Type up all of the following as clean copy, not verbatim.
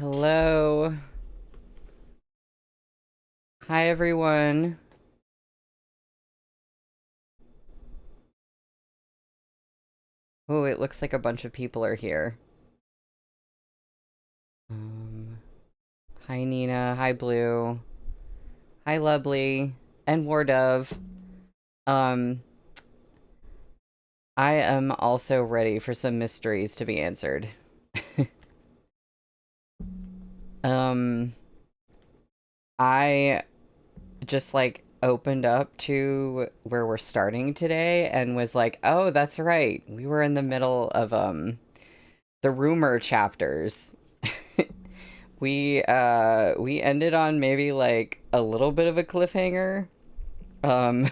Hello. Hi, everyone. Oh, it looks like a bunch of people are here. Um, Hi, Nina. Hi, Blue. Hi, Lovely. And War Dove. Um, I am also ready for some mysteries to be answered. Um, I just like opened up to where we're starting today and was like, oh, that's right. We were in the middle of the rumor chapters. We ended on maybe like a little bit of a cliffhanger um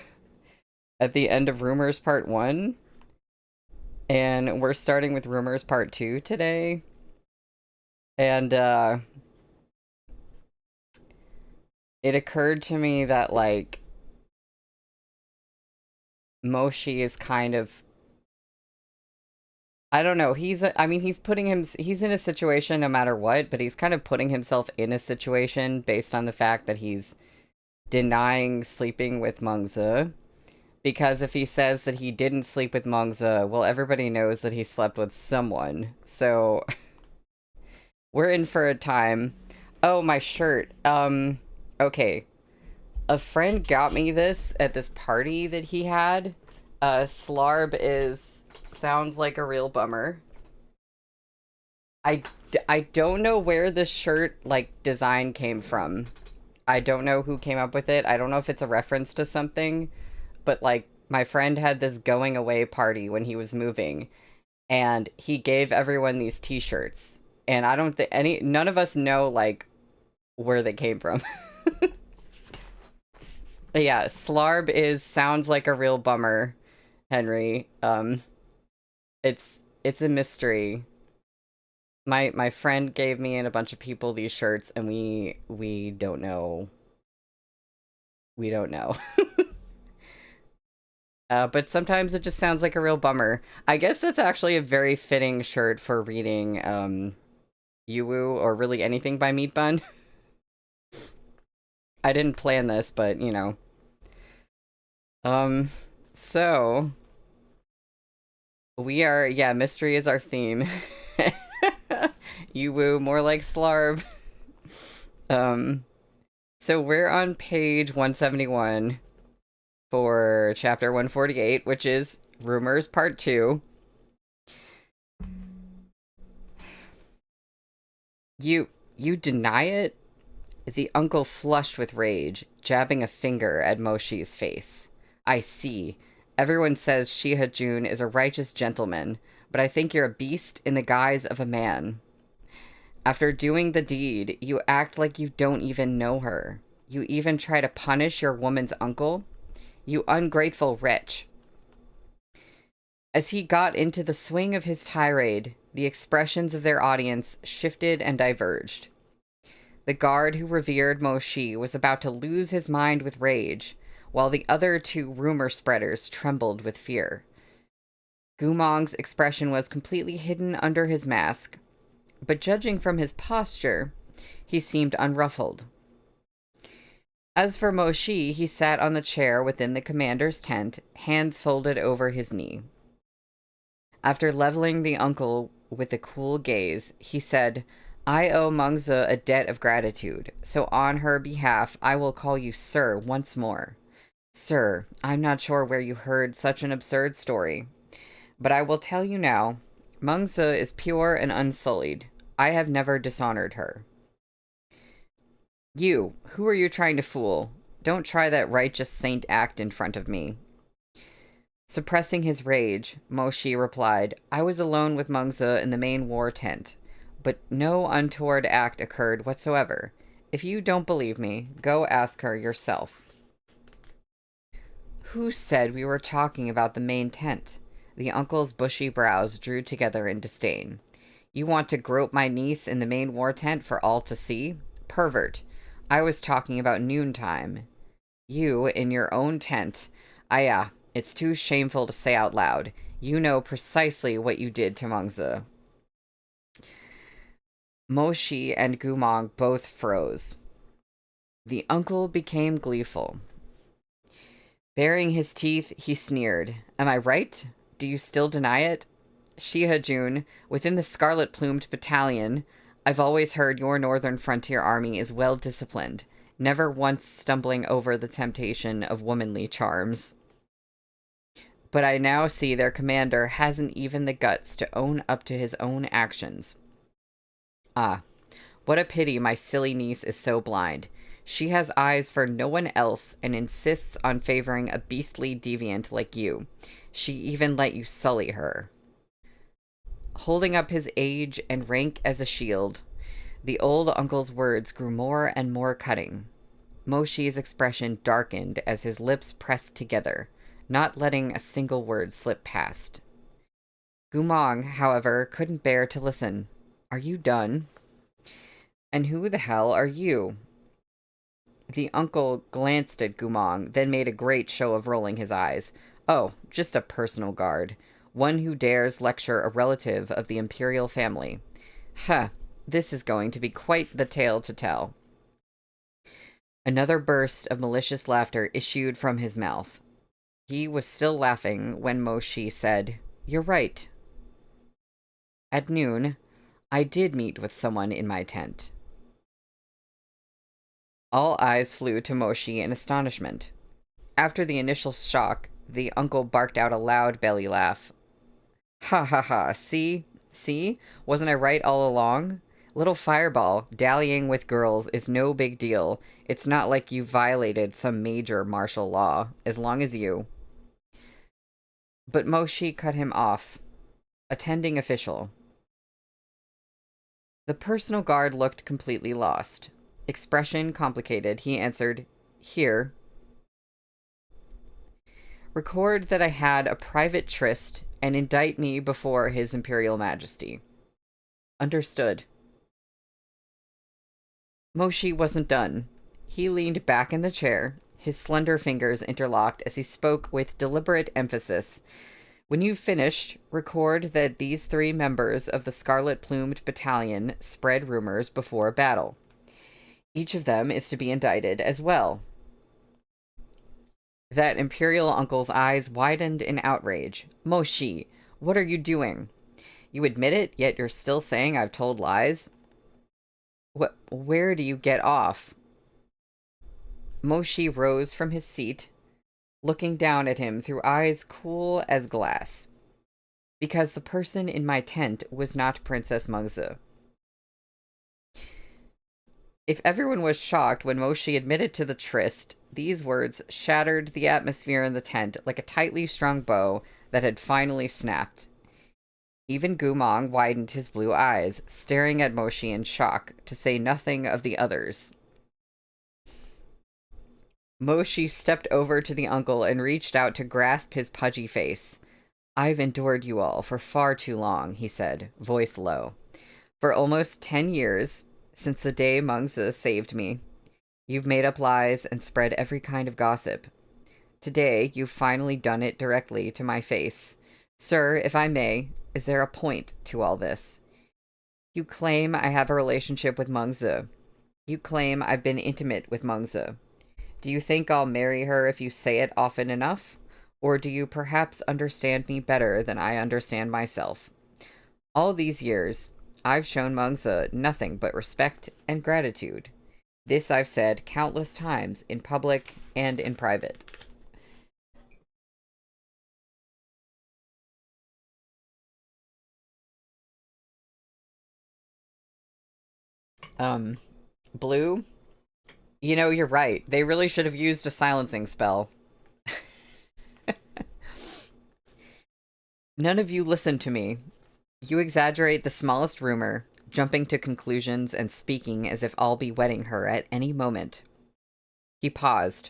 at the end of Rumors Part 1, and we're starting with Rumors Part 2 today. And it occurred to me that like Moshi is kind of, I don't know, I mean he's in a situation no matter what, but he's kind of putting himself in a situation based on the fact that he's denying sleeping with Mengzi. Because if he says that he didn't sleep with Mengzi, well, everybody knows that he slept with someone. So we're in for a time. Oh, my shirt. Okay. A friend got me this at this party that he had. Slarb is sounds like a real bummer. I don't know where this shirt, like, design came from. I don't know who came up with it. I don't know if it's a reference to something. But like my friend had this going away party when he was moving, and he gave everyone these t-shirts, and I don't think none of us know like where they came from. But yeah, Slarb is sounds like a real bummer, Henry. It's a mystery. My friend gave me and a bunch of people these shirts, and we don't know. We don't know. But sometimes it just sounds like a real bummer. I guess that's actually a very fitting shirt for reading Yuwu or really anything by Meat Bun. I didn't plan this, but you know. Um, so we are, yeah, mystery is our theme. Yuwu, more like Slarb. Um, so we're on page 171 for chapter 148, which is Rumors Part 2. You deny it? The uncle flushed with rage, jabbing a finger at Moshi's face. I see. Everyone says Shihajun is a righteous gentleman, but I think you're a beast in the guise of a man. After doing the deed, you act like you don't even know her. You even try to punish your woman's uncle? You ungrateful wretch. As he got into the swing of his tirade, the expressions of their audience shifted and diverged. The guard who revered Moshi was about to lose his mind with rage, while the other two rumor spreaders trembled with fear. Gumong's expression was completely hidden under his mask, but judging from his posture, he seemed unruffled. As for Moshi, he sat on the chair within the commander's tent, hands folded over his knee. After leveling the uncle with a cool gaze, he said, I owe Mengzi a debt of gratitude, so on her behalf I will call you Sir once more. Sir, I'm not sure where you heard such an absurd story, but I will tell you now, Mengzi is pure and unsullied. I have never dishonored her. You, who are you trying to fool? Don't try that righteous saint act in front of me. Suppressing his rage, Moshi replied, I was alone with Mengzi in the main war tent, but no untoward act occurred whatsoever. If you don't believe me, go ask her yourself. Who said we were talking about the main tent? The uncle's bushy brows drew together in disdain. You want to grope my niece in the main war tent for all to see? Pervert. I was talking about noontime. You, in your own tent. It's too shameful to say out loud. You know precisely what you did to Mengzi. Moshi and Gumong both froze. The uncle became gleeful. Baring his teeth, he sneered. Am I right? Do you still deny it? Shiha-jun, within the scarlet-plumed battalion, I've always heard your northern frontier army is well disciplined, never once stumbling over the temptation of womanly charms. But I now see their commander hasn't even the guts to own up to his own actions. Ah, what a pity my silly niece is so blind. She has eyes for no one else and insists on favoring a beastly deviant like you. She even let you sully her. Holding up his age and rank as a shield, the old uncle's words grew more and more cutting. Moshi's expression darkened as his lips pressed together, not letting a single word slip past. Gumong, however, couldn't bear to listen. Are you done? And who the hell are you? The uncle glanced at Gumong, then made a great show of rolling his eyes. Oh, just a personal guard. One who dares lecture a relative of the imperial family. Huh, this is going to be quite the tale to tell. Another burst of malicious laughter issued from his mouth. He was still laughing when Moshi said, You're right. At noon, I did meet with someone in my tent. All eyes flew to Moshi in astonishment. After the initial shock, the uncle barked out a loud belly laugh. Ha ha ha, see? See? Wasn't I right all along? Little Fireball, dallying with girls is no big deal. It's not like you violated some major martial law, as long as you... But Moshi cut him off. Attending official. The personal guard looked completely lost. Expression complicated, he answered, Here. Record that I had a private tryst and indict me before His Imperial Majesty. Understood. Moshi wasn't done. He leaned back in the chair, his slender fingers interlocked as he spoke with deliberate emphasis. When you've finished, record that these 3 members of the scarlet-plumed battalion spread rumors before battle. Each of them is to be indicted as well. That imperial uncle's eyes widened in outrage. Moshi, what are you doing? You admit it, yet you're still saying I've told lies? Where do you get off? Moshi rose from his seat, looking down at him through eyes cool as glass. Because the person in my tent was not Princess Mengzi. If everyone was shocked when Moshi admitted to the tryst, these words shattered the atmosphere in the tent like a tightly strung bow that had finally snapped. Even Gumong widened his blue eyes, staring at Moshi in shock, to say nothing of the others. Moshi stepped over to the uncle and reached out to grasp his pudgy face. I've endured you all for far too long, he said, voice low. For almost 10 years, since the day Mengzi saved me. You've made up lies and spread every kind of gossip. Today, you've finally done it directly to my face. Sir, if I may, is there a point to all this? You claim I have a relationship with Mengzi. You claim I've been intimate with Mengzi. Do you think I'll marry her if you say it often enough? Or do you perhaps understand me better than I understand myself? All these years, I've shown Mengzi nothing but respect and gratitude. This I've said countless times in public and in private. Blue? You know, you're right. They really should have used a silencing spell. None of you listen to me. You exaggerate the smallest rumor, jumping to conclusions and speaking as if I'll be wedding her at any moment. He paused.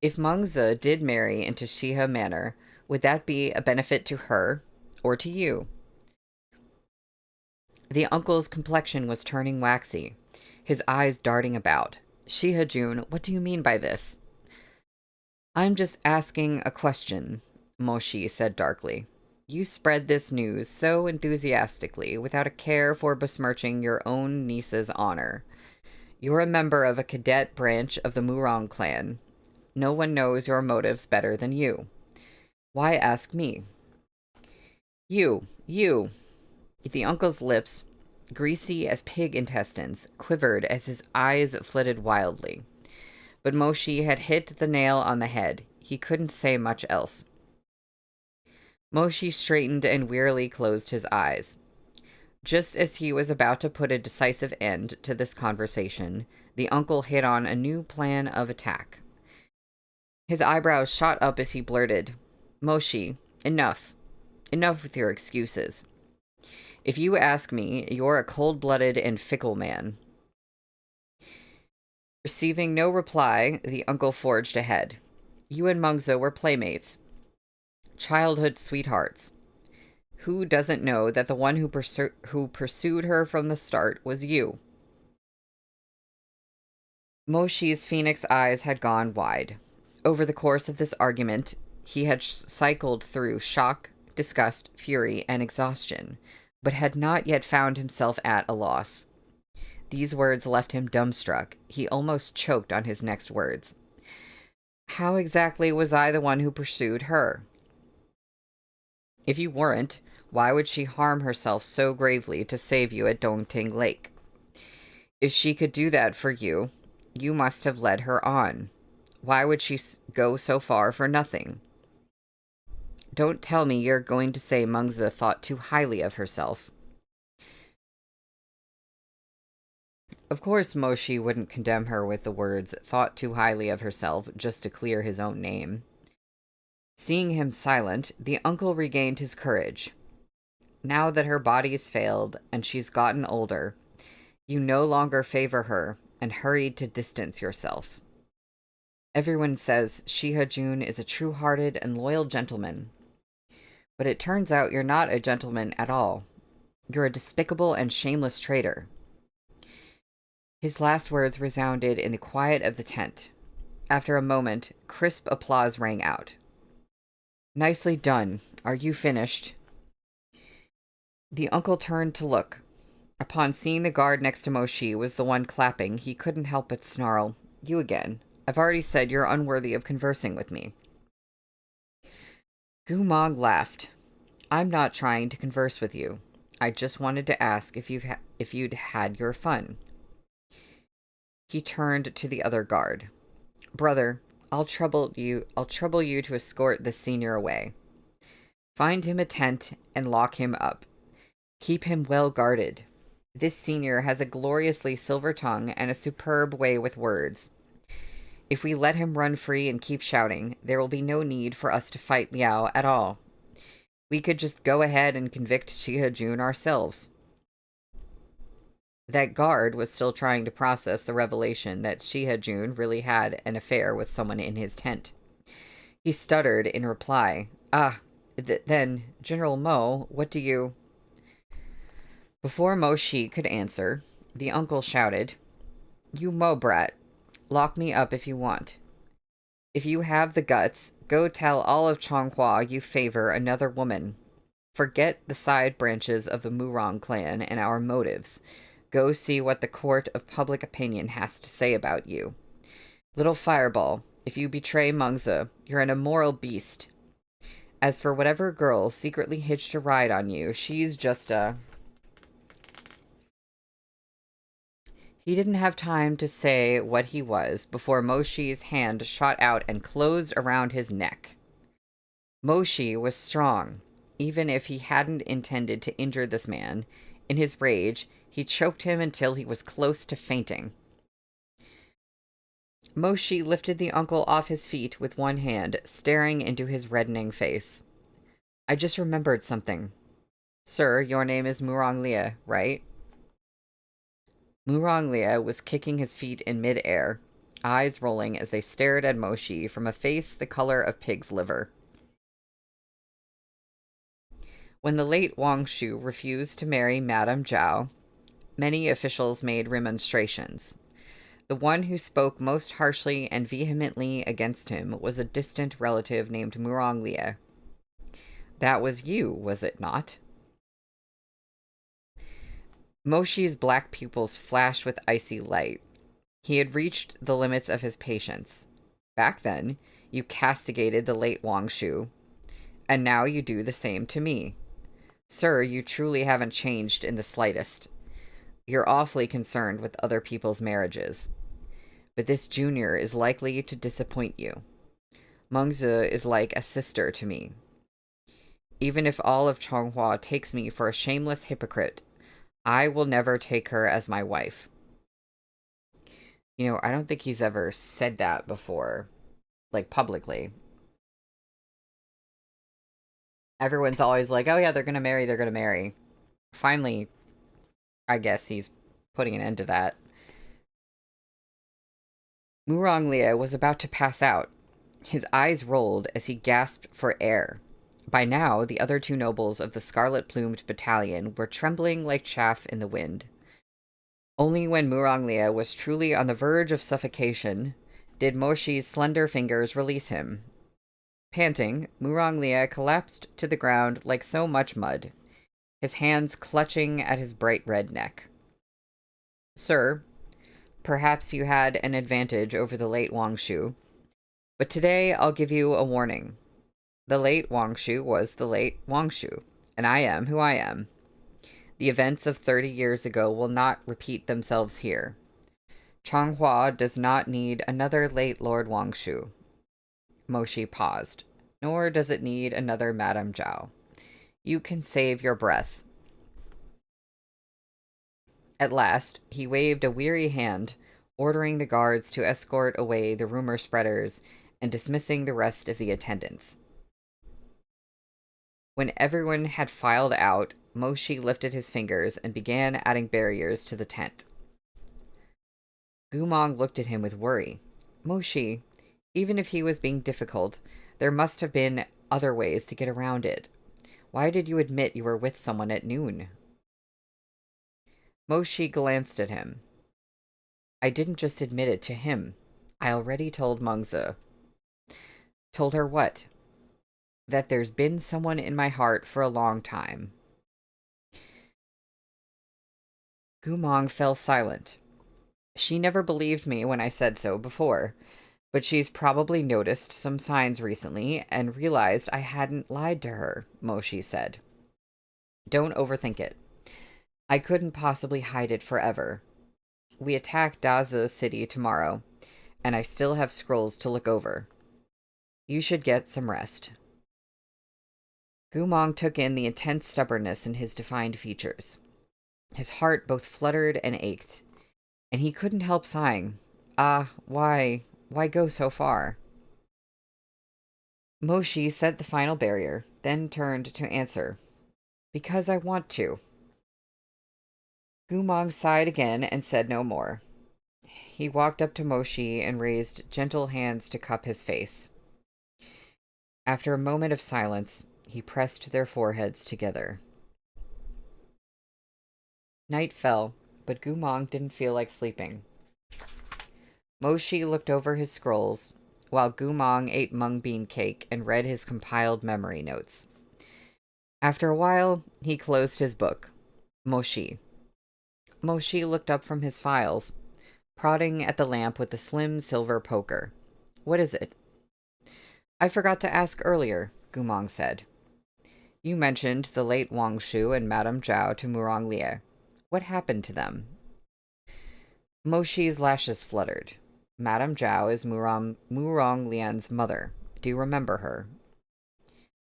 If Mengzi did marry into Shiha Manor, would that be a benefit to her or to you? The uncle's complexion was turning waxy, his eyes darting about. Shiha-jun, what do you mean by this? I'm just asking a question, Moshi said darkly. You spread this news so enthusiastically without a care for besmirching your own niece's honor. You're a member of a cadet branch of the Murong clan. No one knows your motives better than you. Why ask me? You. The uncle's lips, greasy as pig intestines, quivered as his eyes flitted wildly. But Moshi had hit the nail on the head. He couldn't say much else. Moshi straightened and wearily closed his eyes. Just as he was about to put a decisive end to this conversation, the uncle hit on a new plan of attack. His eyebrows shot up as he blurted, "Moshi, enough. Enough with your excuses. If you ask me, you're a cold-blooded and fickle man." Receiving no reply, the uncle forged ahead. You and Mungza were playmates. Childhood sweethearts. Who doesn't know that the one who pursued her from the start was you? Moshi's phoenix eyes had gone wide. Over the course of this argument, he had cycled through shock, disgust, fury, and exhaustion, but had not yet found himself at a loss. These words left him dumbstruck. He almost choked on his next words. How exactly was I the one who pursued her? If you weren't, why would she harm herself so gravely to save you at Dongting Lake? If she could do that for you, you must have led her on. Why would she go so far for nothing? Don't tell me you're going to say Mungza thought too highly of herself. Of course Moshi wouldn't condemn her with the words, thought too highly of herself, just to clear his own name. Seeing him silent, the uncle regained his courage. Now that her body's failed and she's gotten older, you no longer favor her and hurried to distance yourself. Everyone says Shihajun is a true-hearted and loyal gentleman. But it turns out you're not a gentleman at all. You're a despicable and shameless traitor. His last words resounded in the quiet of the tent. After a moment, crisp applause rang out. Nicely done. Are you finished? The uncle turned to look. Upon seeing the guard next to Moshi was the one clapping, he couldn't help but snarl. You again. I've already said you're unworthy of conversing with me. Gumong laughed. I'm not trying to converse with you. I just wanted to ask if you'd had your fun. He turned to the other guard. Brother, I'll trouble you to escort this senior away. Find him a tent and lock him up. Keep him well guarded. This senior has a gloriously silver tongue and a superb way with words. If we let him run free and keep shouting, there will be no need for us to fight Liao at all. We could just go ahead and convict Shihajun ourselves. That guard was still trying to process the revelation that Shihajun really had an affair with someone in his tent. He stuttered in reply. Then, General Mo, what do you... Before Moshi could answer, the uncle shouted, You Mo brat, lock me up if you want. If you have the guts, go tell all of Chonghua you favor another woman. Forget the side branches of the Murong clan and our motives. Go see what the court of public opinion has to say about you. Little fireball, if you betray Mungza, you're an immoral beast. As for whatever girl secretly hitched a ride on you, she's just a... He didn't have time to say what he was before Moshi's hand shot out and closed around his neck. Moshi was strong. Even if he hadn't intended to injure this man, in his rage, he choked him until he was close to fainting. Moshi lifted the uncle off his feet with one hand, staring into his reddening face. I just remembered something. Sir, your name is Murong Lia, right? Murong Lia was kicking his feet in mid-air, eyes rolling as they stared at Moshi from a face the color of pig's liver. When the late Wang Shu refused to marry Madame Zhao, many officials made remonstrations. The one who spoke most harshly and vehemently against him was a distant relative named Murong Lia. That was you, was it not? Moshi's black pupils flashed with icy light. He had reached the limits of his patience. Back then, you castigated the late Wangshu, and now you do the same to me. Sir, you truly haven't changed in the slightest. You're awfully concerned with other people's marriages. But this junior is likely to disappoint you. Mengzi is like a sister to me. Even if all of Chonghua takes me for a shameless hypocrite, I will never take her as my wife. You know, I don't think he's ever said that before, like publicly. Everyone's always like, oh yeah, they're gonna marry, they're gonna marry. Finally, I guess he's putting an end to that. Muronglia was about to pass out. His eyes rolled as he gasped for air. By now, the other two nobles of the scarlet-plumed battalion were trembling like chaff in the wind. Only when Muronglia was truly on the verge of suffocation did Moshi's slender fingers release him. Panting, Muronglia collapsed to the ground like so much mud, his hands clutching at his bright red neck. Sir, perhaps you had an advantage over the late Wangshu, but today I'll give you a warning. The late Wangshu was the late Wangshu, and I am who I am. The events of 30 years ago will not repeat themselves here. Chonghua does not need another late Lord Wangshu. Moshi paused. Nor does it need another Madame Zhao. You can save your breath. At last, he waved a weary hand, ordering the guards to escort away the rumor spreaders and dismissing the rest of the attendants. When everyone had filed out, Moshi lifted his fingers and began adding barriers to the tent. Gumong looked at him with worry. Moshi, even if he was being difficult, there must have been other ways to get around it. Why did you admit you were with someone at noon? Moshi glanced at him. I didn't just admit it to him. I already told Mengzi. Told her what? That there's been someone in my heart for a long time. Gumong fell silent. She never believed me when I said so before, but she's probably noticed some signs recently and realized I hadn't lied to her, Moshi said. Don't overthink it. I couldn't possibly hide it forever. We attack Daza City tomorrow, and I still have scrolls to look over. You should get some rest. Gumong took in the intense stubbornness in his defined features. His heart both fluttered and ached, and he couldn't help sighing. Why go so far? Moshi set the final barrier, then turned to answer. Because I want to. Gumong sighed again and said no more. He walked up to Moshi and raised gentle hands to cup his face. After a moment of silence, he pressed their foreheads together. Night fell, but Gumong didn't feel like sleeping. Moshi looked over his scrolls, while Gumong ate mung bean cake and read his compiled memory notes. After a while, he closed his book. Moshi looked up from his files, prodding at the lamp with the slim silver poker. What is it? I forgot to ask earlier, Gumong said. You mentioned the late Wangshu and Madame Zhao to Muronglia. What happened to them? Moshi's lashes fluttered. Madame Zhao is Muronglian's mother. Do you remember her?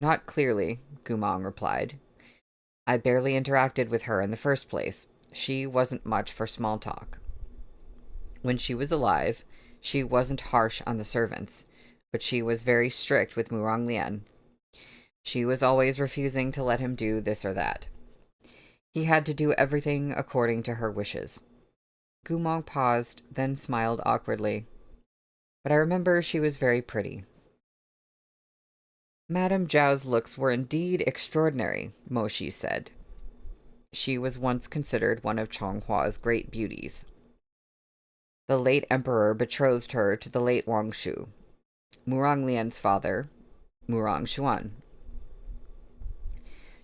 Not clearly, Gumong replied. I barely interacted with her in the first place. She wasn't much for small talk. When she was alive, she wasn't harsh on the servants, but she was very strict with Muronglian. She was always refusing to let him do this or that. He had to do everything according to her wishes. Gumong paused, then smiled awkwardly. But I remember she was very pretty. Madame Zhao's looks were indeed extraordinary, Moshi said. She was once considered one of Chonghua's great beauties. The late emperor betrothed her to the late Wangshu, Muronglian's father, Murong Xuan.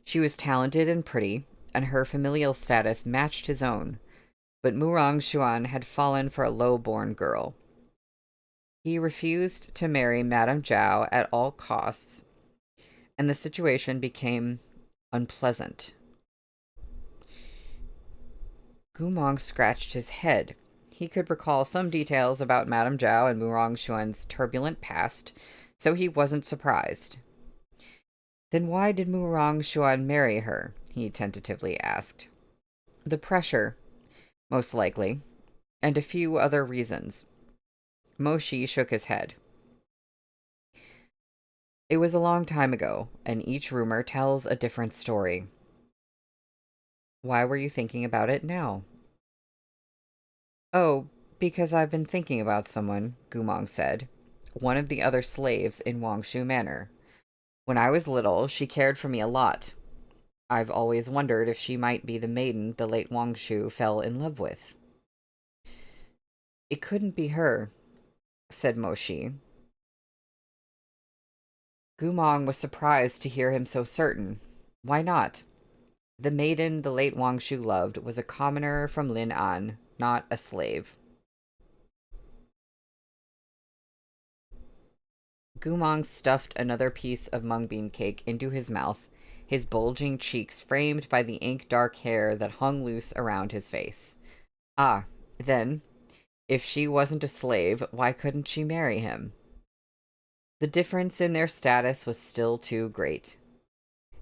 She was talented and pretty, and her familial status matched his own, but Murong Xuan had fallen for a low-born girl. He refused to marry Madame Zhao at all costs, and the situation became unpleasant. Gumong scratched his head. He could recall some details about Madame Zhao and Murong Xuan's turbulent past, so he wasn't surprised. Then why did Murong Xuan marry her? He tentatively asked. The pressure, most likely, and a few other reasons. Mo Shi shook his head. It was a long time ago, and each rumor tells a different story. Why were you thinking about it now? Oh, because I've been thinking about someone, Gumong said. One of the other slaves in Wangshu Manor. When I was little, she cared for me a lot. I've always wondered if she might be the maiden the late Wangshu fell in love with. It couldn't be her, said Mo Shi. Gumong was surprised to hear him so certain. Why not? The maiden the late Wangshu loved was a commoner from Lin'an, not a slave. Gumong stuffed another piece of mung bean cake into his mouth, his bulging cheeks framed by the ink-dark hair that hung loose around his face. Ah, then, if she wasn't a slave, why couldn't she marry him? The difference in their status was still too great.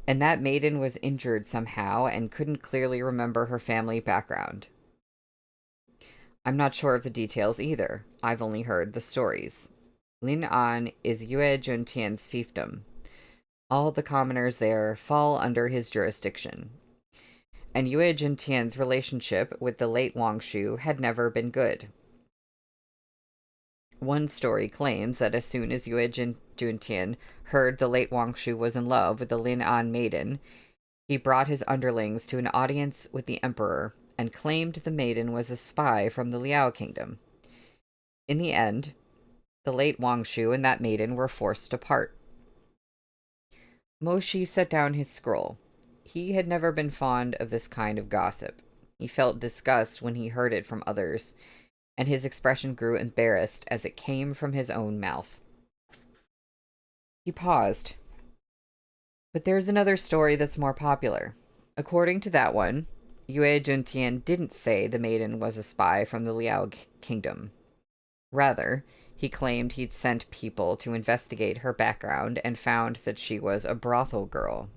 And that maiden was injured somehow and couldn't clearly remember her family background. I'm not sure of the details either. I've only heard the stories. Lin'an is Yue Juntian's fiefdom. All the commoners there fall under his jurisdiction. And Yue Juntian's relationship with the late Wangshu had never been good. One story claims that as soon as Yue Juntian heard the late Wangshu was in love with the Lin'an maiden, he brought his underlings to an audience with the emperor and claimed the maiden was a spy from the Liao kingdom. In the end, the late Wangshu and that maiden were forced apart. Mo Shi set down his scroll. He had never been fond of this kind of gossip. He felt disgust when he heard it from others, and his expression grew embarrassed as it came from his own mouth. He paused. But there's another story that's more popular. According to that one, Yue Juntian didn't say the maiden was a spy from the Liao kingdom. Rather, he claimed he'd sent people to investigate her background and found that she was a brothel girl.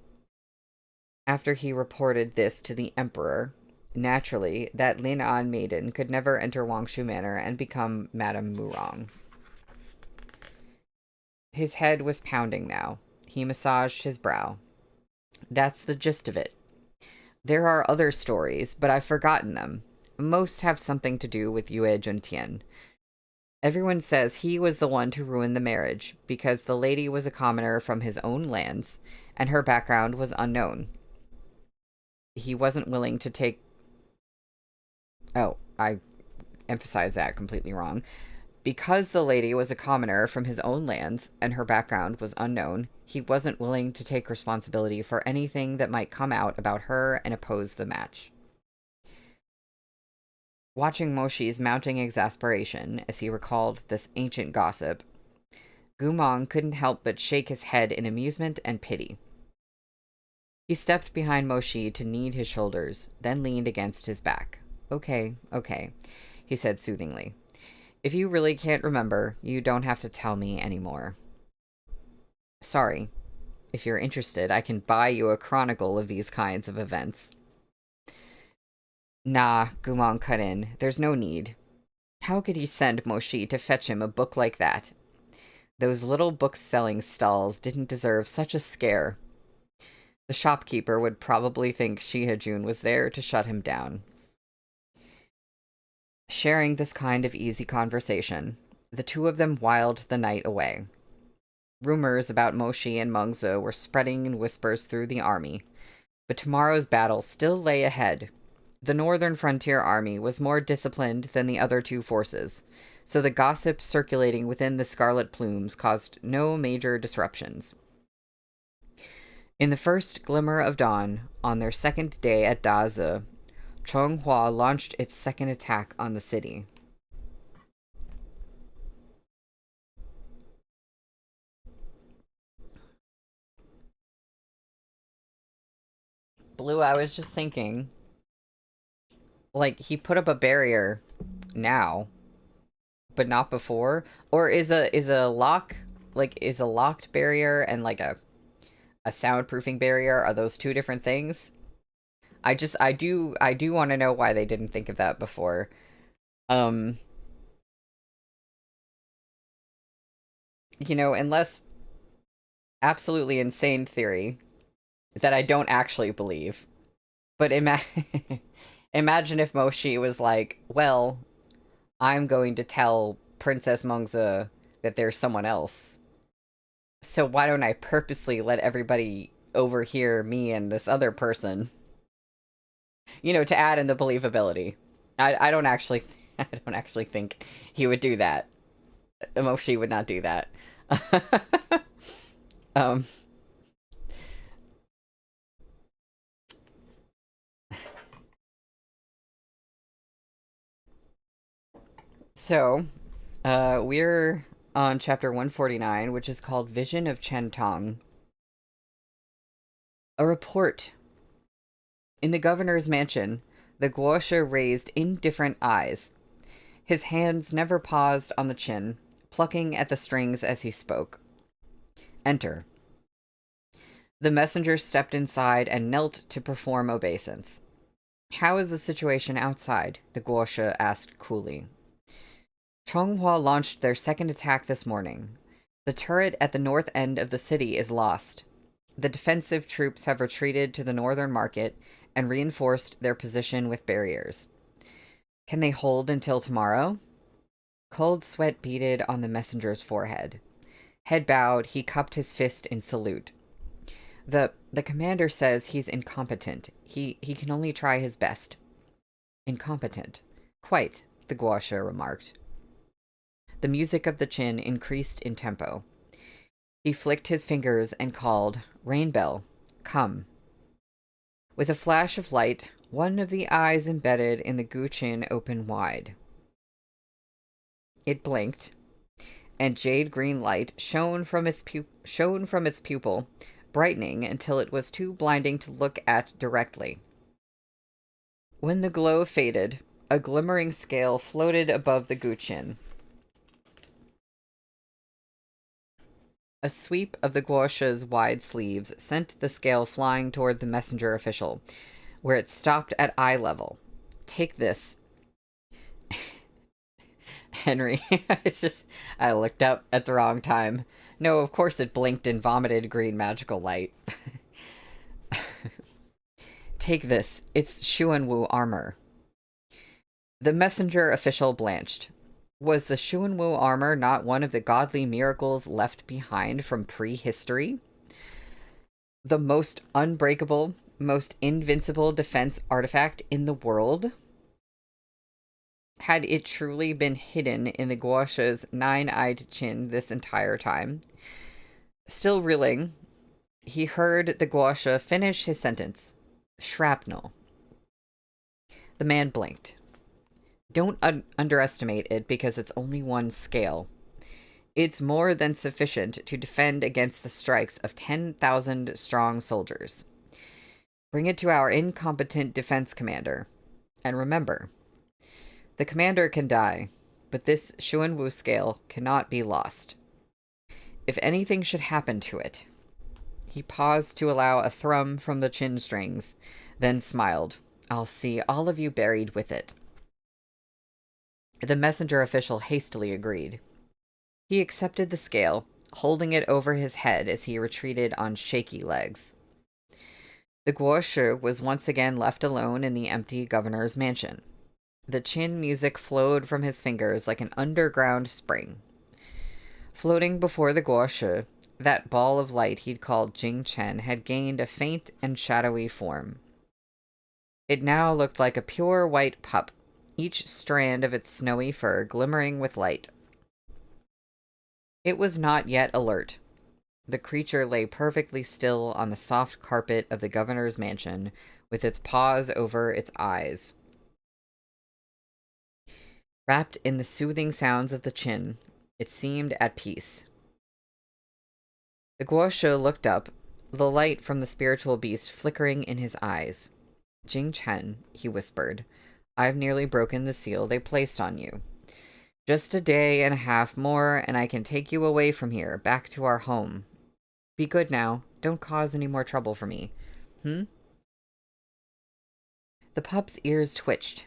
After he reported this to the emperor, naturally, that Lin'an maiden could never enter Wangshu Manor and become Madame Murong. His head was pounding now. He massaged his brow. That's the gist of it. There are other stories, but I've forgotten them. Most have something to do with Yue Juntian. Everyone says he was the one to ruin the marriage, because the lady was a commoner from his own lands, and her background was unknown. He wasn't willing to take... Oh, I emphasized that completely wrong. Because the lady was a commoner from his own lands, and her background was unknown, he wasn't willing to take responsibility for anything that might come out about her and oppose the match. Watching Mo Shi's mounting exasperation as he recalled this ancient gossip, Gumong couldn't help but shake his head in amusement and pity. He stepped behind Mo Shi to knead his shoulders, then leaned against his back. Okay, he said soothingly. If you really can't remember, you don't have to tell me anymore. Sorry. If you're interested, I can buy you a chronicle of these kinds of events. Nah, Gumong cut in. There's no need. How could he send Mo Shi to fetch him a book like that? Those little book-selling stalls didn't deserve such a scare. The shopkeeper would probably think Shihajun was there to shut him down. Sharing this kind of easy conversation, the two of them whiled the night away. Rumors about Mo Shi and Mengzi were spreading in whispers through the army, but tomorrow's battle still lay ahead. The Northern Frontier Army was more disciplined than the other two forces, so the gossip circulating within the Scarlet Plumes caused no major disruptions. In the first glimmer of dawn, on their second day at Daze, Chonghua launched its second attack on the city. Blue, I was just thinking, like, he put up a barrier now, but not before? Or is a locked barrier and like a soundproofing barrier, are those two different things? I do want to know why they didn't think of that before. You know, unless absolutely insane theory that I don't actually believe. But imagine if Moshi was like, well, I'm going to tell Princess Mengze that there's someone else. So why don't I purposely let everybody overhear me and this other person? You know, to add in the believability. I don't actually I don't actually think he would do that. Moshi would not do that. um so we're on chapter 149, which is called Vision of Chen Tong. A report. In the governor's mansion, the guosha raised indifferent eyes. His hands never paused on the chin, plucking at the strings as he spoke. Enter. The messenger stepped inside and knelt to perform obeisance. How is the situation outside? The guosha asked coolly. Chonghua launched their second attack this morning. The turret at the north end of the city is lost. The defensive troops have retreated to the northern market and reinforced their position with barriers. Can they hold until tomorrow? Cold sweat beaded on the messenger's forehead. Head bowed, he cupped his fist in salute. The commander says he's incompetent. He can only try his best. Incompetent. Quite, the guosha remarked. The music of the chin increased in tempo. He flicked his fingers and called, Rainbell, come. With a flash of light, one of the eyes embedded in the guqin opened wide. It blinked, and jade-green light shone from its pupil, brightening until it was too blinding to look at directly. When the glow faded, a glimmering scale floated above the guqin. A sweep of the guosha's wide sleeves sent the scale flying toward the messenger official, where it stopped at eye level. Take this. Henry, I looked up at the wrong time. No, of course it blinked and vomited green magical light. Take this. It's Xuanwu armor. The messenger official blanched. Was the Xuanwu armor not one of the godly miracles left behind from prehistory? The most unbreakable, most invincible defense artifact in the world? Had it truly been hidden in the guosha's nine-eyed chin this entire time? Still reeling, he heard the guosha finish his sentence. Shrapnel. The man blinked. Don't underestimate it because it's only one scale. It's more than sufficient to defend against the strikes of 10,000 strong soldiers. Bring it to our incompetent defense commander. And remember, the commander can die, but this Xuanwu scale cannot be lost. If anything should happen to it... He paused to allow a thrum from the chin strings, then smiled. I'll see all of you buried with it. The messenger official hastily agreed. He accepted the scale, holding it over his head as he retreated on shaky legs. The guosha was once again left alone in the empty governor's mansion. The chin music flowed from his fingers like an underground spring. Floating before the guosha, that ball of light he'd called Jing Chen had gained a faint and shadowy form. It now looked like a pure white pup, each strand of its snowy fur glimmering with light. It was not yet alert. The creature lay perfectly still on the soft carpet of the governor's mansion, with its paws over its eyes. Wrapped in the soothing sounds of the chin, it seemed at peace. The guosha looked up, the light from the spiritual beast flickering in his eyes. "Jing Chen," he whispered, "I've nearly broken the seal they placed on you. Just a day and a half more, and I can take you away from here, back to our home. Be good now. Don't cause any more trouble for me. Hmm?" The pup's ears twitched.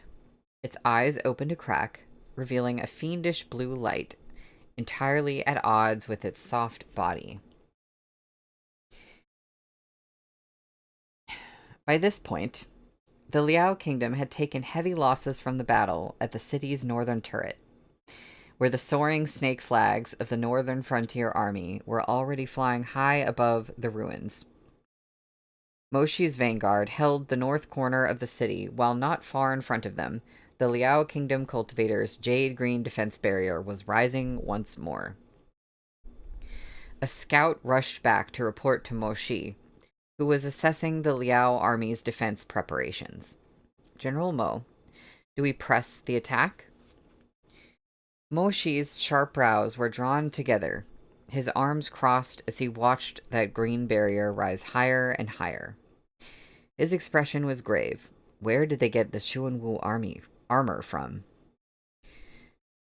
Its eyes opened a crack, revealing a fiendish blue light, entirely at odds with its soft body. By this point, the Liao kingdom had taken heavy losses from the battle at the city's northern turret, where the soaring snake flags of the Northern Frontier Army were already flying high above the ruins. Moshi's vanguard held the north corner of the city, while not far in front of them, the Liao Kingdom cultivator's jade-green defense barrier was rising once more. A scout rushed back to report to Moshi, who was assessing the Liao army's defense preparations. "General Mo, do we press the attack?" Moshi's sharp brows were drawn together, his arms crossed as he watched that green barrier rise higher and higher. His expression was grave. Where did they get the Xuanwu armor from?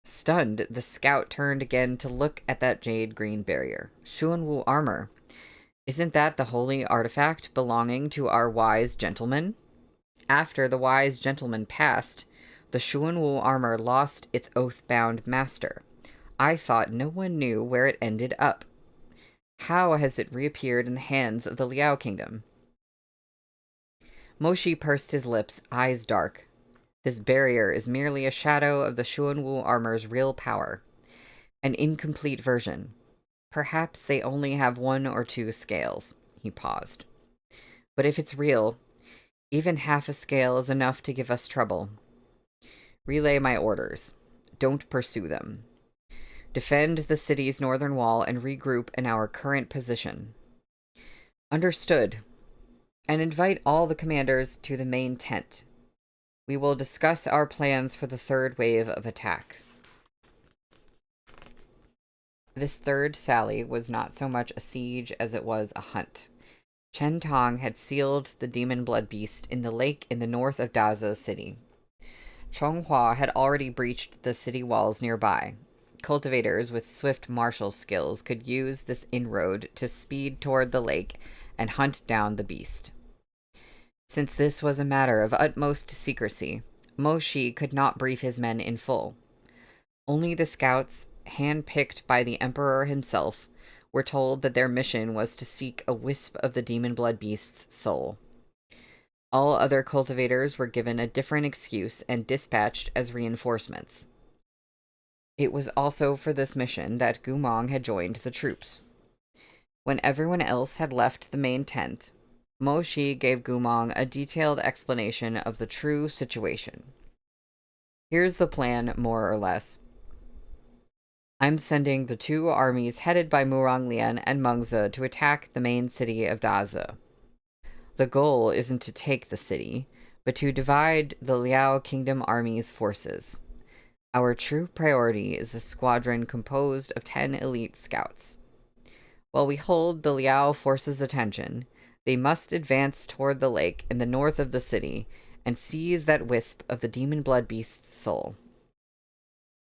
Stunned, the scout turned again to look at that jade-green barrier. "Xuanwu armor? Isn't that the holy artifact belonging to our wise gentleman? After the wise gentleman passed, the Xuanwu armor lost its oath-bound master. I thought no one knew where it ended up. How has it reappeared in the hands of the Liao Kingdom?" Moshi pursed his lips, eyes dark. This barrier is merely a shadow of the Xuanwu armor's real power. An incomplete version. Perhaps they only have 1 or 2 scales. He paused. But if it's real, even half a scale is enough to give us trouble. Relay my orders. Don't pursue them. Defend the city's northern wall and regroup in our current position. Understood. And invite all the commanders to the main tent. We will discuss our plans for the third wave of attack. This third sally was not so much a siege as it was a hunt. Chen Tong had sealed the demon blood beast in the lake in the north of Daza City. Chonghua had already breached the city walls nearby. Cultivators with swift martial skills could use this inroad to speed toward the lake and hunt down the beast. Since this was a matter of utmost secrecy, Moshi could not brief his men in full. Only the scouts, hand-picked by the Emperor himself, were told that their mission was to seek a wisp of the demon blood beast's soul. All other cultivators were given a different excuse and dispatched as reinforcements. It was also for this mission that Gumong had joined the troops. When everyone else had left the main tent, Moshi gave Gumong a detailed explanation of the true situation. Here's the plan, more or less. I'm sending the 2 armies headed by Murong Lian and Mengzi to attack the main city of Daza. The goal isn't to take the city, but to divide the Liao Kingdom Army's forces. Our true priority is the squadron composed of 10 elite scouts. While we hold the Liao forces' attention, they must advance toward the lake in the north of the city and seize that wisp of the demon blood beast's soul.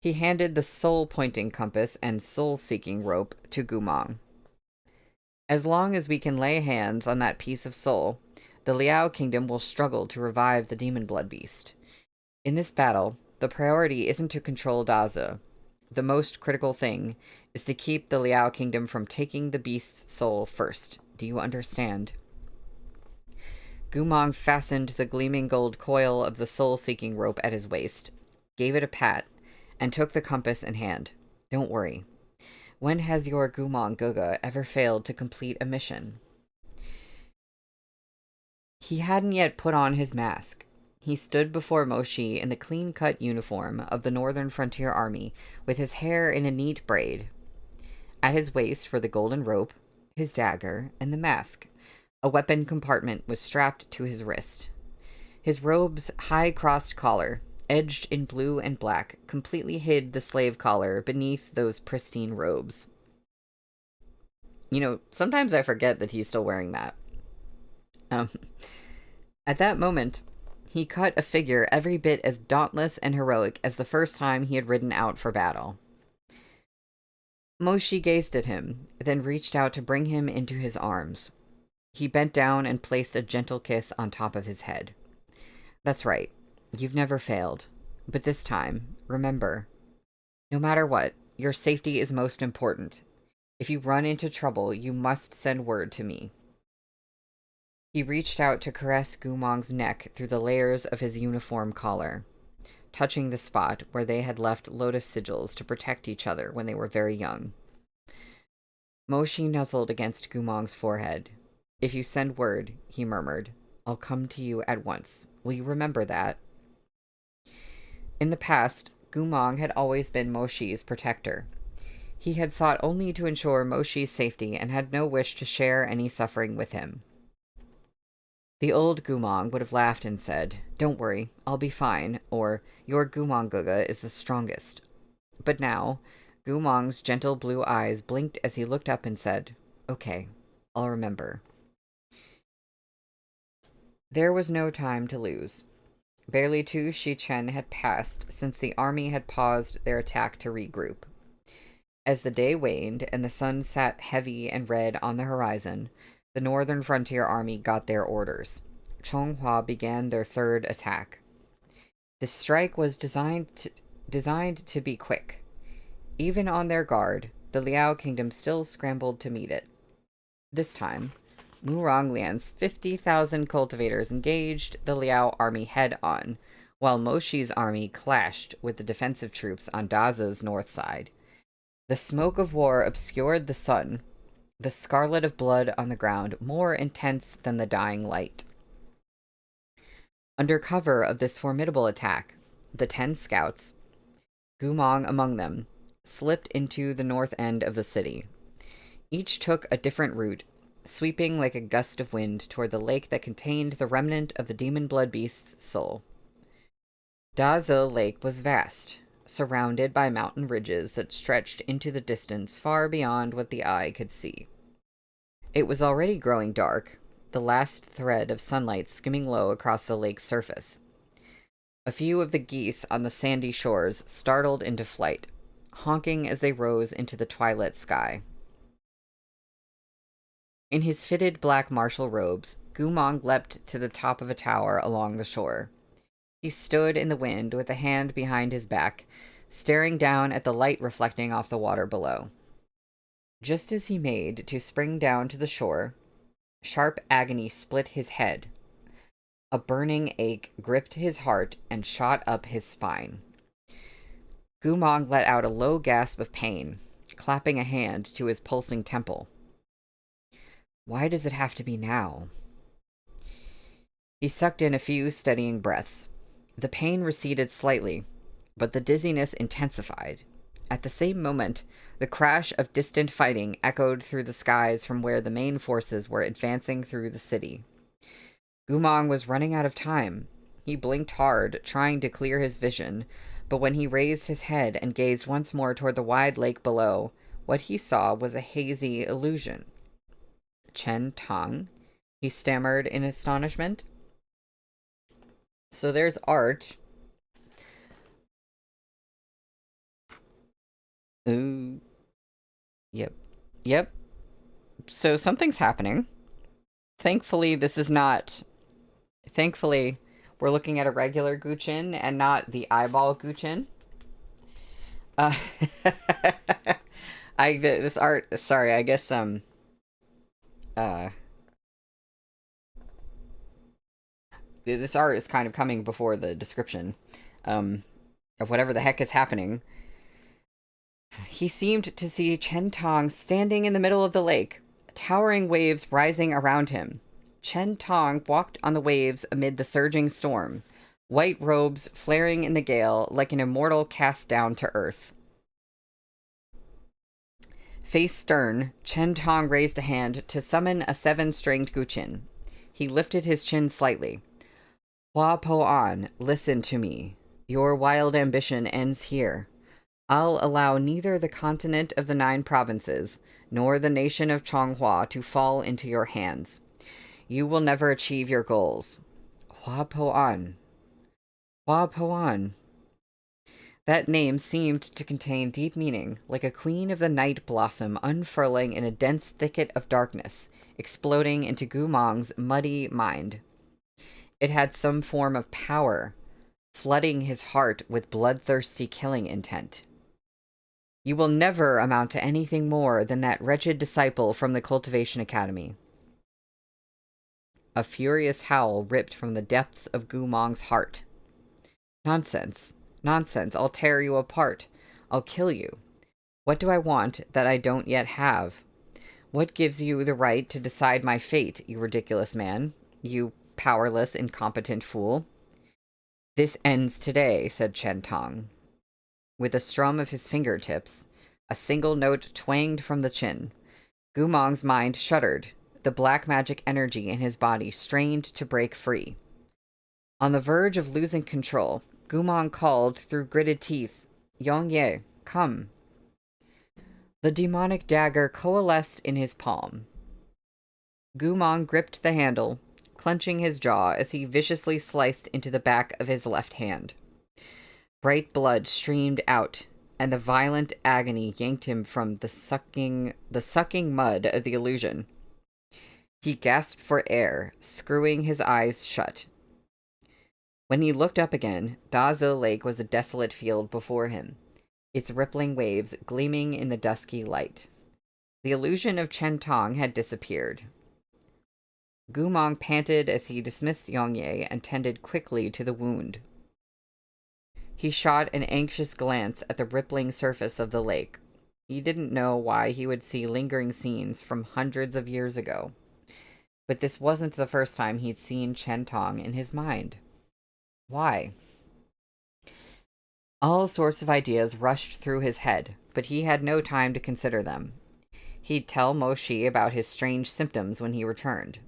He handed the soul-pointing compass and soul-seeking rope to Gumong. As long as we can lay hands on that piece of soul, the Liao Kingdom will struggle to revive the demon blood beast. In this battle, the priority isn't to control Daza. The most critical thing is to keep the Liao Kingdom from taking the beast's soul first. Do you understand? Gumong fastened the gleaming gold coil of the soul-seeking rope at his waist, gave it a pat, and took the compass in hand. Don't worry. When has your Gumong Goga ever failed to complete a mission? He hadn't yet put on his mask. He stood before Moshi in the clean-cut uniform of the Northern Frontier Army, with his hair in a neat braid. At his waist were the golden rope, his dagger, and the mask. A weapon compartment was strapped to his wrist. His robe's high-crossed collar, edged in blue and black, completely hid the slave collar beneath those pristine robes. You know, sometimes I forget that he's still wearing that. At that moment, he cut a figure every bit as dauntless and heroic as the first time he had ridden out for battle. Moshi gazed at him, then reached out to bring him into his arms. He bent down and placed a gentle kiss on top of his head. That's right. You've never failed. But this time, remember, no matter what, your safety is most important. If you run into trouble, you must send word to me. He reached out to caress Gumong's neck through the layers of his uniform collar, touching the spot where they had left lotus sigils to protect each other when they were very young. Moshi nuzzled against Gumong's forehead. If you send word, he murmured, I'll come to you at once. Will you remember that? In the past, Gumong had always been Moshi's protector. He had thought only to ensure Moshi's safety and had no wish to share any suffering with him. The old Gumong would have laughed and said, Don't worry, I'll be fine, or your Gumong-guga is the strongest. But now, Gumong's gentle blue eyes blinked as he looked up and said, Okay, I'll remember. There was no time to lose. Barely 2 Shichen had passed since the army had paused their attack to regroup. As the day waned and the sun sat heavy and red on the horizon, the Northern Frontier Army got their orders. Chonghua began their third attack. The strike was designed to be quick. Even on their guard, the Liao Kingdom still scrambled to meet it. This time, Muronglian's 50,000 cultivators engaged the Liao army head-on, while Moshi's army clashed with the defensive troops on Daza's north side. The smoke of war obscured the sun, the scarlet of blood on the ground more intense than the dying light. Under cover of this formidable attack, the 10 scouts, Gumong among them, slipped into the north end of the city. Each took a different route, sweeping like a gust of wind toward the lake that contained the remnant of the demon blood beast's soul. Daza Lake was vast, surrounded by mountain ridges that stretched into the distance far beyond what the eye could see. It was already growing dark, the last thread of sunlight skimming low across the lake's surface. A few of the geese on the sandy shores startled into flight, honking as they rose into the twilit sky. In his fitted black martial robes, Gumong leapt to the top of a tower along the shore. He stood in the wind with a hand behind his back, staring down at the light reflecting off the water below. Just as he made to spring down to the shore, sharp agony split his head. A burning ache gripped his heart and shot up his spine. Gumong let out a low gasp of pain, clapping a hand to his pulsing temple. Why does it have to be now? He sucked in a few steadying breaths. The pain receded slightly, but the dizziness intensified. At the same moment, the crash of distant fighting echoed through the skies from where the main forces were advancing through the city. Gumong was running out of time. He blinked hard, trying to clear his vision, but when he raised his head and gazed once more toward the wide lake below, what he saw was a hazy illusion. Chen Tong? He stammered in astonishment. So there's art. Ooh. Yep. So something's happening. Thankfully, we're looking at a regular Guchin and not the eyeball Guchin. This art, sorry, I guess, this art is kind of coming before the description, of whatever the heck is happening. He seemed to see Chen Tong standing in the middle of the lake, towering waves rising around him. Chen Tong walked on the waves amid the surging storm, white robes flaring in the gale like an immortal cast down to earth. Face stern, Chen Tong raised a hand to summon a 7-stringed guqin. He lifted his chin slightly. Hua Po An, listen to me. Your wild ambition ends here. I'll allow neither the continent of the 9 provinces nor the nation of Chonghua to fall into your hands. You will never achieve your goals. Hua Po An. Hua Po An. That name seemed to contain deep meaning, like a queen of the night blossom unfurling in a dense thicket of darkness, exploding into Gu Mong's muddy mind. It had some form of power, flooding his heart with bloodthirsty killing intent. You will never amount to anything more than that wretched disciple from the Cultivation Academy. A furious howl ripped from the depths of Gu Mong's heart. Nonsense. Nonsense. I'll tear you apart. I'll kill you. What do I want that I don't yet have? What gives you the right to decide my fate, you ridiculous man? You powerless, incompetent fool. This ends today, said Chen Tong. With a strum of his fingertips, a single note twanged from the chin. Gu Mong's mind shuddered. The black magic energy in his body strained to break free. On the verge of losing control, Gu Mong called through gritted teeth, Yongye, come. The demonic dagger coalesced in his palm. Gu Mong gripped the handle, clenching his jaw as he viciously sliced into the back of his left hand. Bright blood streamed out, and the violent agony yanked him from the sucking mud of the illusion. He gasped for air, screwing his eyes shut. When he looked up again, Dazi Lake was a desolate field before him, its rippling waves gleaming in the dusky light. The illusion of Chen Tong had disappeared. Gu Mong panted as he dismissed Yongye and tended quickly to the wound. He shot an anxious glance at the rippling surface of the lake. He didn't know why he would see lingering scenes from hundreds of years ago. But this wasn't the first time he'd seen Chen Tong in his mind. Why? All sorts of ideas rushed through his head, but he had no time to consider them. He'd tell Mo Shi about his strange symptoms when he returned.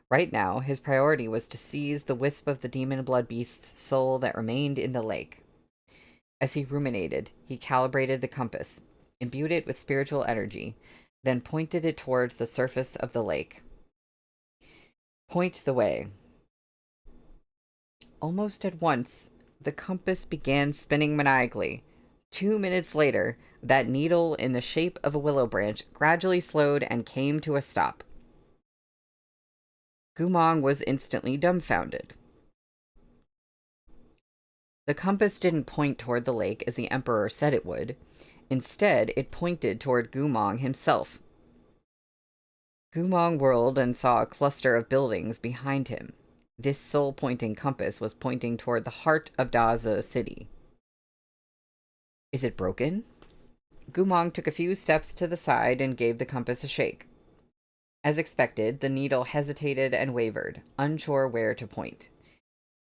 Right now, his priority was to seize the wisp of the demon blood beast's soul that remained in the lake. As he ruminated, he calibrated the compass, imbued it with spiritual energy, then pointed it toward the surface of the lake. Point the way. Almost at once, the compass began spinning maniacally. 2 minutes later, that needle in the shape of a willow branch gradually slowed and came to a stop. Gu Mong was instantly dumbfounded. The compass didn't point toward the lake as the Emperor said it would. Instead, it pointed toward Gu Mong himself. Gu Mong whirled and saw a cluster of buildings behind him. This soul-pointing compass was pointing toward the heart of Dazi City. Is it broken? Gu Mong took a few steps to the side and gave the compass a shake. As expected, the needle hesitated and wavered, unsure where to point.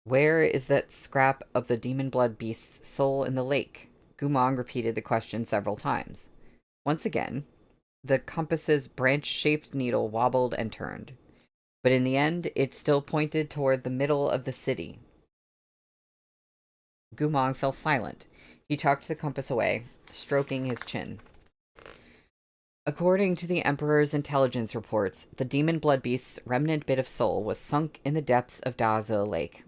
Where is that scrap of the demon blood beast's soul in the lake? Gu Mong repeated the question several times. Once again, the compass's branch-shaped needle wobbled and turned. But in the end, it still pointed toward the middle of the city. Gu Mong fell silent. He tucked the compass away, stroking his chin. According to the Emperor's intelligence reports, the demon blood beast's remnant bit of soul was sunk in the depths of Dazi Lake.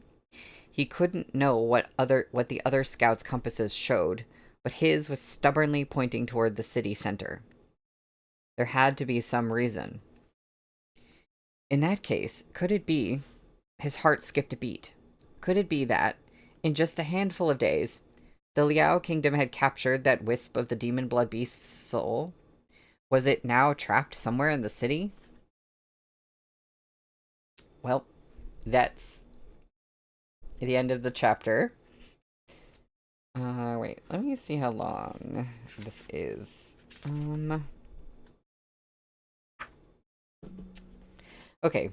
He couldn't know what the other scouts' compasses showed, but his was stubbornly pointing toward the city center. There had to be some reason. In that case, could it be... His heart skipped a beat. Could it be that, in just a handful of days, the Liao Kingdom had captured that wisp of the demon blood beast's soul? Was it now trapped somewhere in the city? Well, that's the end of the chapter. Wait, let me see how long this is. Okay.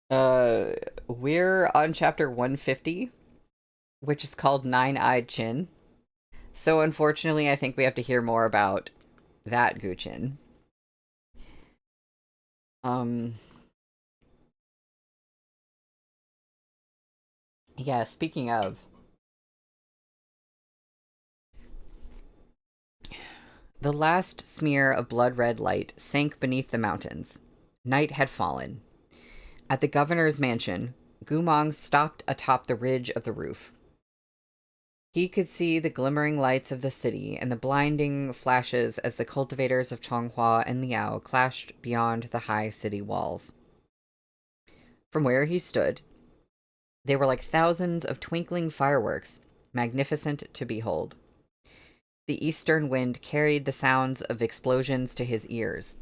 We're on chapter 150, which is called Nine-Eyed Chin. So unfortunately, I think we have to hear more about That Guchin. Yeah, speaking of, the last smear of blood-red light sank beneath the mountains. Night had fallen. At the governor's mansion, Gumong stopped atop the ridge of the roof. He could see the glimmering lights of the city and the blinding flashes as the cultivators of Chonghua and Liao clashed beyond the high city walls. From where he stood, they were like thousands of twinkling fireworks, magnificent to behold. The eastern wind carried the sounds of explosions to his ears,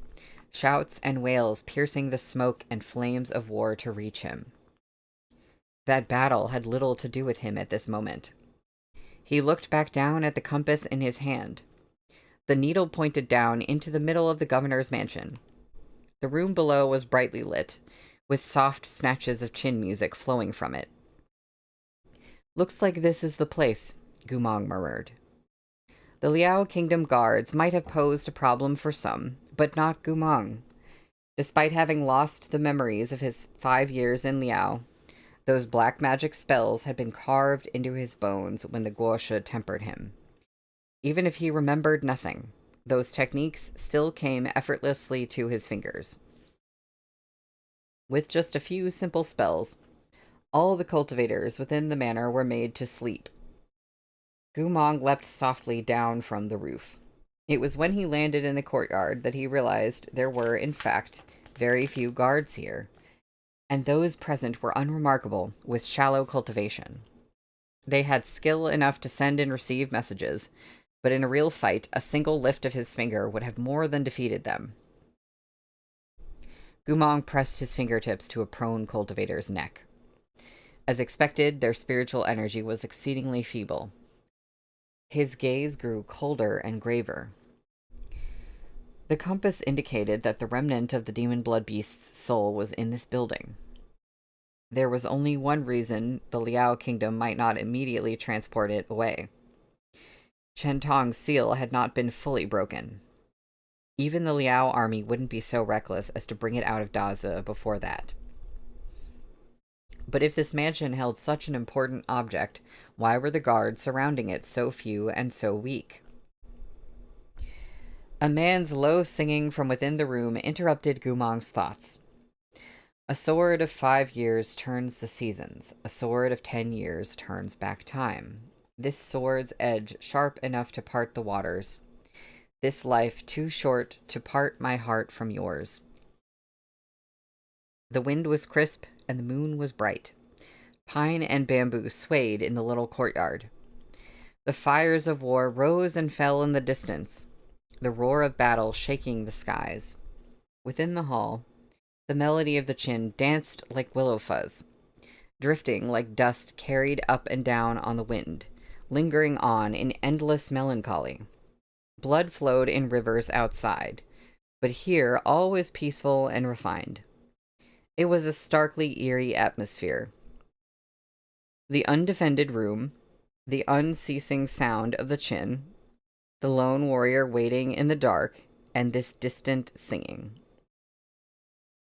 shouts and wails piercing the smoke and flames of war to reach him. That battle had little to do with him at this moment. He looked back down at the compass in his hand. The needle pointed down into the middle of the governor's mansion. The room below was brightly lit, with soft snatches of chin music flowing from it. "Looks like this is the place," Gumong murmured. The Liao Kingdom guards might have posed a problem for some, but not Gumong. Despite having lost the memories of his 5 years in Liao, those black magic spells had been carved into his bones when the Guosha tempered him. Even if he remembered nothing, those techniques still came effortlessly to his fingers. With just a few simple spells, all the cultivators within the manor were made to sleep. Gumong leapt softly down from the roof. It was when he landed in the courtyard that he realized there were, in fact, very few guards here, and those present were unremarkable, with shallow cultivation. They had skill enough to send and receive messages, but in a real fight, a single lift of his finger would have more than defeated them. Gumong pressed his fingertips to a prone cultivator's neck. As expected, their spiritual energy was exceedingly feeble. His gaze grew colder and graver. The compass indicated that the remnant of the demon blood beast's soul was in this building. There was only one reason the Liao Kingdom might not immediately transport it away. Chen Tong's seal had not been fully broken. Even the Liao army wouldn't be so reckless as to bring it out of Daza before that. But if this mansion held such an important object, why were the guards surrounding it so few and so weak? A man's low singing from within the room interrupted Gumong's thoughts. A sword of 5 years turns the seasons. A sword of 10 years turns back time. This sword's edge sharp enough to part the waters. This life too short to part my heart from yours. The wind was crisp and the moon was bright. Pine and bamboo swayed in the little courtyard. The fires of war rose and fell in the distance, the roar of battle shaking the skies. Within the hall, the melody of the Qin danced like willow fuzz, drifting like dust carried up and down on the wind, lingering on in endless melancholy. Blood flowed in rivers outside, but here all was peaceful and refined. It was a starkly eerie atmosphere. The undefended room, the unceasing sound of the Qin, the lone warrior waiting in the dark, and this distant singing.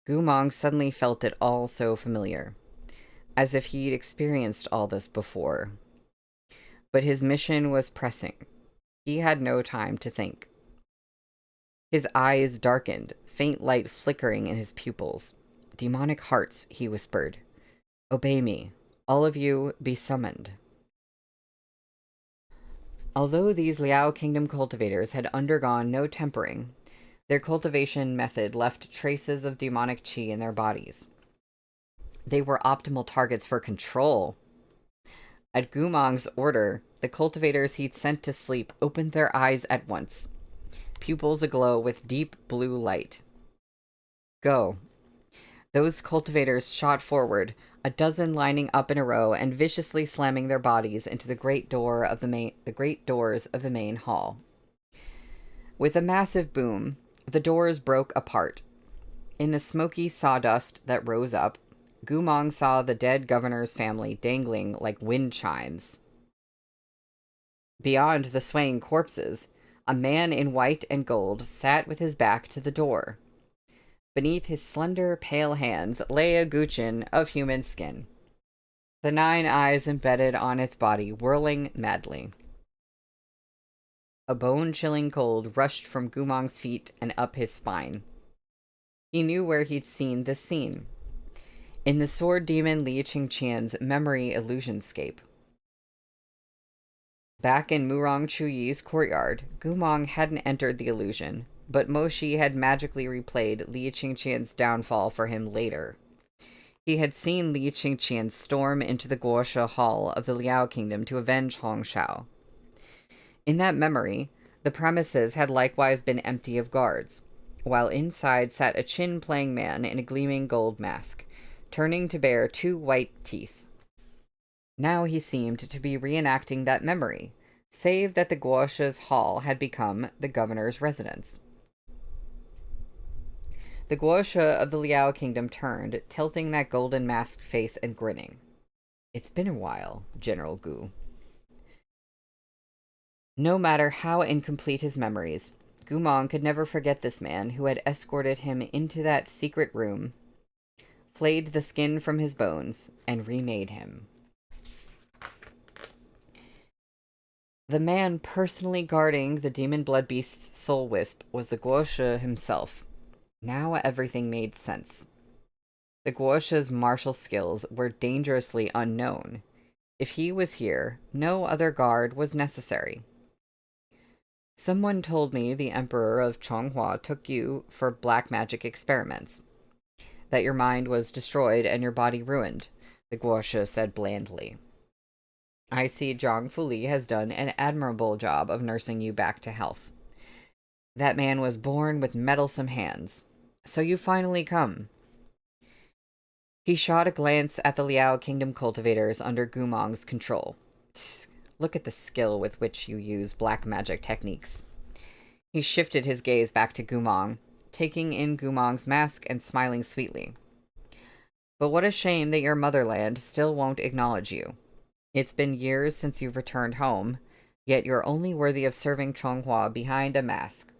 Gumong suddenly felt it all so familiar, as if he'd experienced all this before. But his mission was pressing. He had no time to think. His eyes darkened, faint light flickering in his pupils. "Demonic hearts," he whispered. "Obey me. All of you, be summoned." Although these Liao Kingdom cultivators had undergone no tempering, their cultivation method left traces of demonic qi in their bodies. They were optimal targets for control. At Gumong's order, the cultivators he'd sent to sleep opened their eyes at once, pupils aglow with deep blue light. "Go." Those cultivators shot forward, a dozen lining up in a row and viciously slamming their bodies into the great doors of the main hall. With a massive boom, the doors broke apart. In the smoky sawdust that rose up, Gumong saw the dead governor's family dangling like wind chimes. Beyond the swaying corpses, A man in white and gold sat with his back to the door. Beneath his slender, pale hands lay a guqin of human skin, the 9 eyes embedded on its body, whirling madly. A bone-chilling cold rushed from Gumong's feet and up his spine. He knew where he'd seen this scene. In the sword demon Li Qingqian's memory illusionscape. Back in Murong Chuyi's courtyard, Gumong hadn't entered the illusion, but Moshi had magically replayed Li Qingqian's downfall for him later. He had seen Li Qingqian storm into the Guosha Hall of the Liao Kingdom to avenge Hongshao. In that memory, the premises had likewise been empty of guards, while inside sat a chin-playing man in a gleaming gold mask, turning to bear 2 white teeth. Now he seemed to be reenacting that memory, save that the Guosha's hall had become the governor's residence. The Guosha of the Liao Kingdom turned, tilting that golden masked face and grinning. "It's been a while, General Gu." No matter how incomplete his memories, Gumong could never forget this man who had escorted him into that secret room, flayed the skin from his bones, and remade him. The man personally guarding the demon blood beast's soul wisp was the Guosha himself. Now everything made sense. The Guosha's martial skills were dangerously unknown. If he was here, no other guard was necessary. "Someone told me the Emperor of Chonghua took you for black magic experiments. That your mind was destroyed and your body ruined," the Guosha said blandly. "I see Zhang Fuli has done an admirable job of nursing you back to health. That man was born with meddlesome hands. So you finally come." He shot a glance at the Liao Kingdom cultivators under Gumong's control. "Look at the skill with which you use black magic techniques." He shifted his gaze back to Gumong, taking in Gumong's mask and smiling sweetly. "But what a shame that your motherland still won't acknowledge you. It's been years since you've returned home, yet you're only worthy of serving Chonghua behind a mask."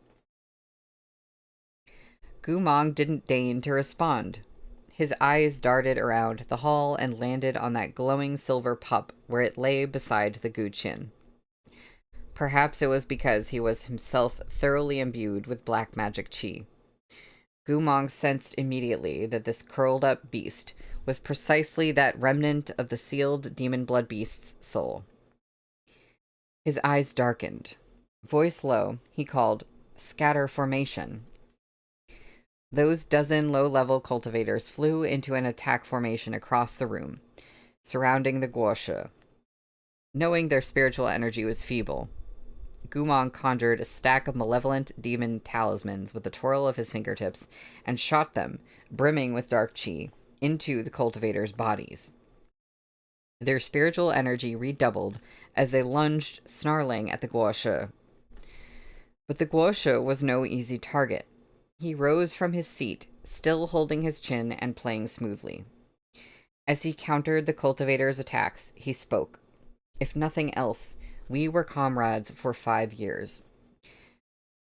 Gumong didn't deign to respond. His eyes darted around the hall and landed on that glowing silver pup where it lay beside the guqin. Perhaps it was because he was himself thoroughly imbued with black magic qi. Gumong sensed immediately that this curled-up beast was precisely that remnant of the sealed demon blood beast's soul. His eyes darkened. Voice low, he called, "Scatter formation." Those dozen low-level cultivators flew into an attack formation across the room, surrounding the Guosha. Knowing their spiritual energy was feeble, Gumong conjured a stack of malevolent demon talismans with the twirl of his fingertips and shot them, brimming with dark qi, into the cultivators' bodies. Their spiritual energy redoubled as they lunged, snarling at the Guosha. But the Guosha was no easy target. He rose from his seat, still holding his chin and playing smoothly. As he countered the cultivators' attacks, he spoke. "If nothing else, we were comrades for 5 years.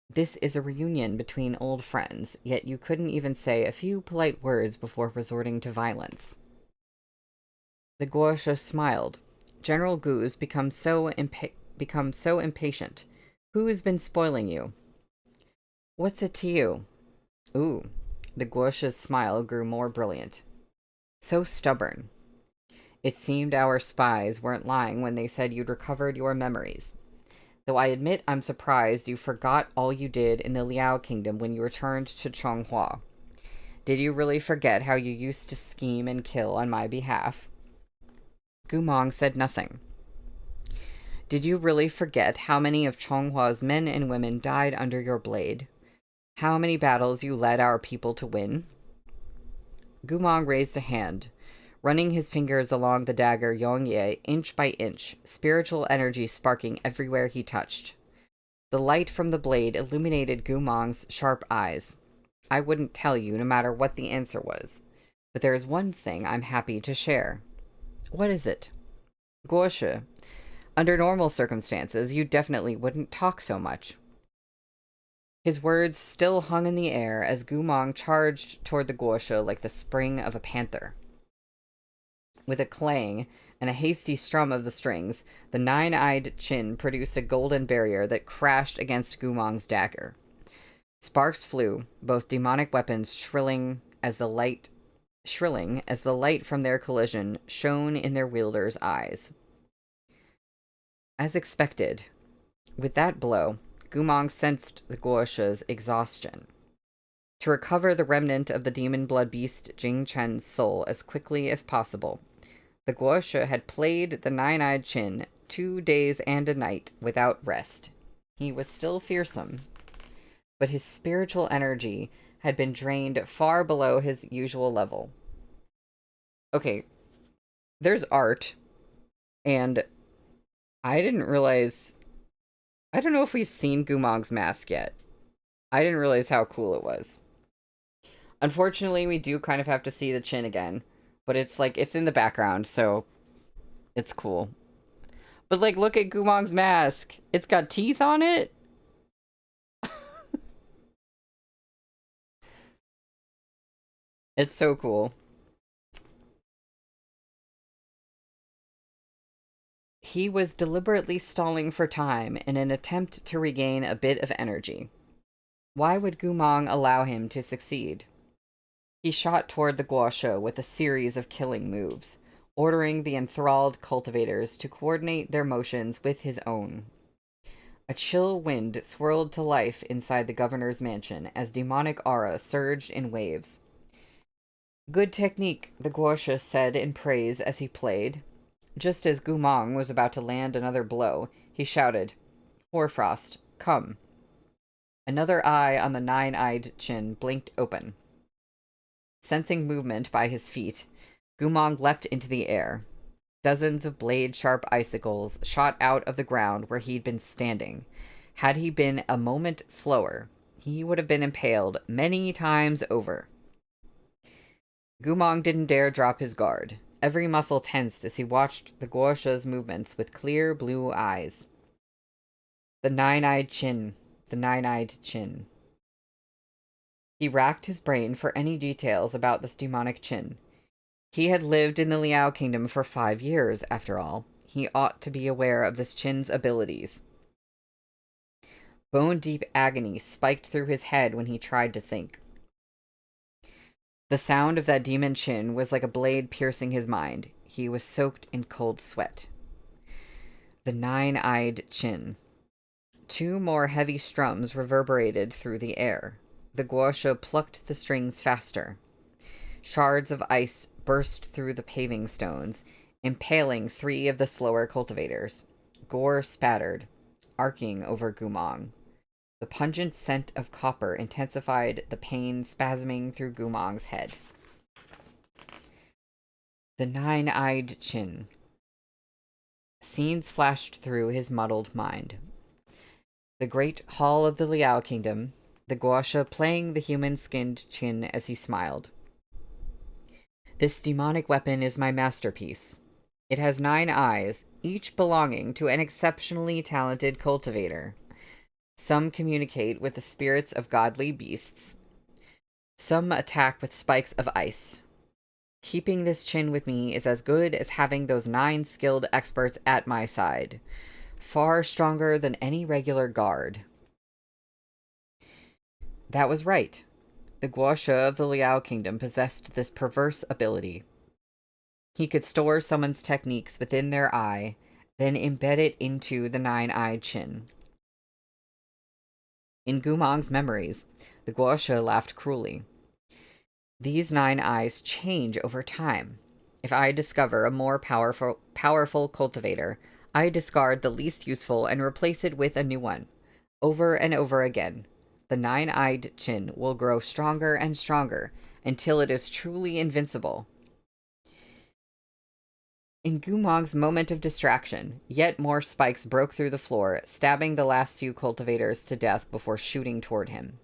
This is a reunion between old friends, yet you couldn't even say a few polite words before resorting to violence." The Guosha smiled. "General Gu's become so impatient. Who has been spoiling you?" "What's it to you?" "Ooh." The Guosha's smile grew more brilliant. "So stubborn. It seemed our spies weren't lying when they said you'd recovered your memories. Though I admit I'm surprised you forgot all you did in the Liao Kingdom when you returned to Chonghua. Did you really forget how you used to scheme and kill on my behalf?" Gumong said nothing. "Did you really forget how many of Chonghua's men and women died under your blade? How many battles you led our people to win?" Gumong raised a hand, running his fingers along the dagger Yongye inch by inch, spiritual energy sparking everywhere he touched. The light from the blade illuminated Gumong's sharp eyes. "I wouldn't tell you no matter what the answer was, but there is one thing I'm happy to share." "What is it?" "Guosha, under normal circumstances, you definitely wouldn't talk so much. His words still hung in the air as Gumong charged toward the guosha like the spring of a panther. With a clang and a hasty strum of the strings, the nine-eyed Chin produced a golden barrier that crashed against Gumong's dagger. Sparks flew, both demonic weapons shrilling as the light from their collision shone in their wielder's eyes. As expected, with that blow, Gumong sensed the guosha's exhaustion. To recover the remnant of the demon blood beast Jing Chen's soul as quickly as possible, the guosha had played the nine-eyed Chin 2 days and a night without rest. He was still fearsome, but his spiritual energy had been drained far below his usual level. Okay, there's art, and I didn't realize... I don't know if we've seen Gumong's mask yet. I didn't realize how cool it was. Unfortunately, we do kind of have to see the Chin again, but it's like, it's in the background, so it's cool. But like, look at Gumong's mask. It's got teeth on it. It's so cool. He was deliberately stalling for time in an attempt to regain a bit of energy. Why would Gumong allow him to succeed? He shot toward the guosha with a series of killing moves, ordering the enthralled cultivators to coordinate their motions with his own. A chill wind swirled to life inside the governor's mansion as demonic aura surged in waves. Good technique, the guosha said in praise as he played. Just as Gumong was about to land another blow, he shouted, "Hoarfrost, come." Another eye on the nine-eyed Chin blinked open. Sensing movement by his feet, Gumong leapt into the air. Dozens of blade-sharp icicles shot out of the ground where he'd been standing. Had he been a moment slower, he would have been impaled many times over. Gumong didn't dare drop his guard. Every muscle tensed as he watched the guosha's movements with clear blue eyes. The nine-eyed Chin. The nine-eyed Chin. He racked his brain for any details about this demonic Chin. He had lived in the Liao Kingdom for 5 years, after all. He ought to be aware of this Chin's abilities. Bone-deep agony spiked through his head when he tried to think. The sound of that demon Chin was like a blade piercing his mind. He was soaked in cold sweat. The nine-eyed Chin. 2 more heavy strums reverberated through the air. The guosha plucked the strings faster. Shards of ice burst through the paving stones, impaling 3 of the slower cultivators. Gore spattered, arcing over Gumong. The pungent scent of copper intensified the pain spasming through Gumong's head. The nine-eyed Chin. Scenes flashed through his muddled mind. The great hall of the Liao Kingdom, the guosha playing the human-skinned Chin as he smiled. This demonic weapon is my masterpiece. It has 9 eyes, each belonging to an exceptionally talented cultivator. Some communicate with the spirits of godly beasts. Some attack with spikes of ice. Keeping this Chin with me is as good as having those 9 skilled experts at my side. Far stronger than any regular guard. That was right. The guosha of the Liao Kingdom possessed this perverse ability. He could store someone's techniques within their eye, then embed it into the nine-eyed Chin. In Gumong's memories, the guosha laughed cruelly. These 9 eyes change over time. If I discover a more powerful cultivator, I discard the least useful and replace it with a new one. Over and over again. The nine-eyed Chin will grow stronger and stronger until it is truly invincible. In Gumong's moment of distraction, yet more spikes broke through the floor, stabbing the last few cultivators to death before shooting toward him.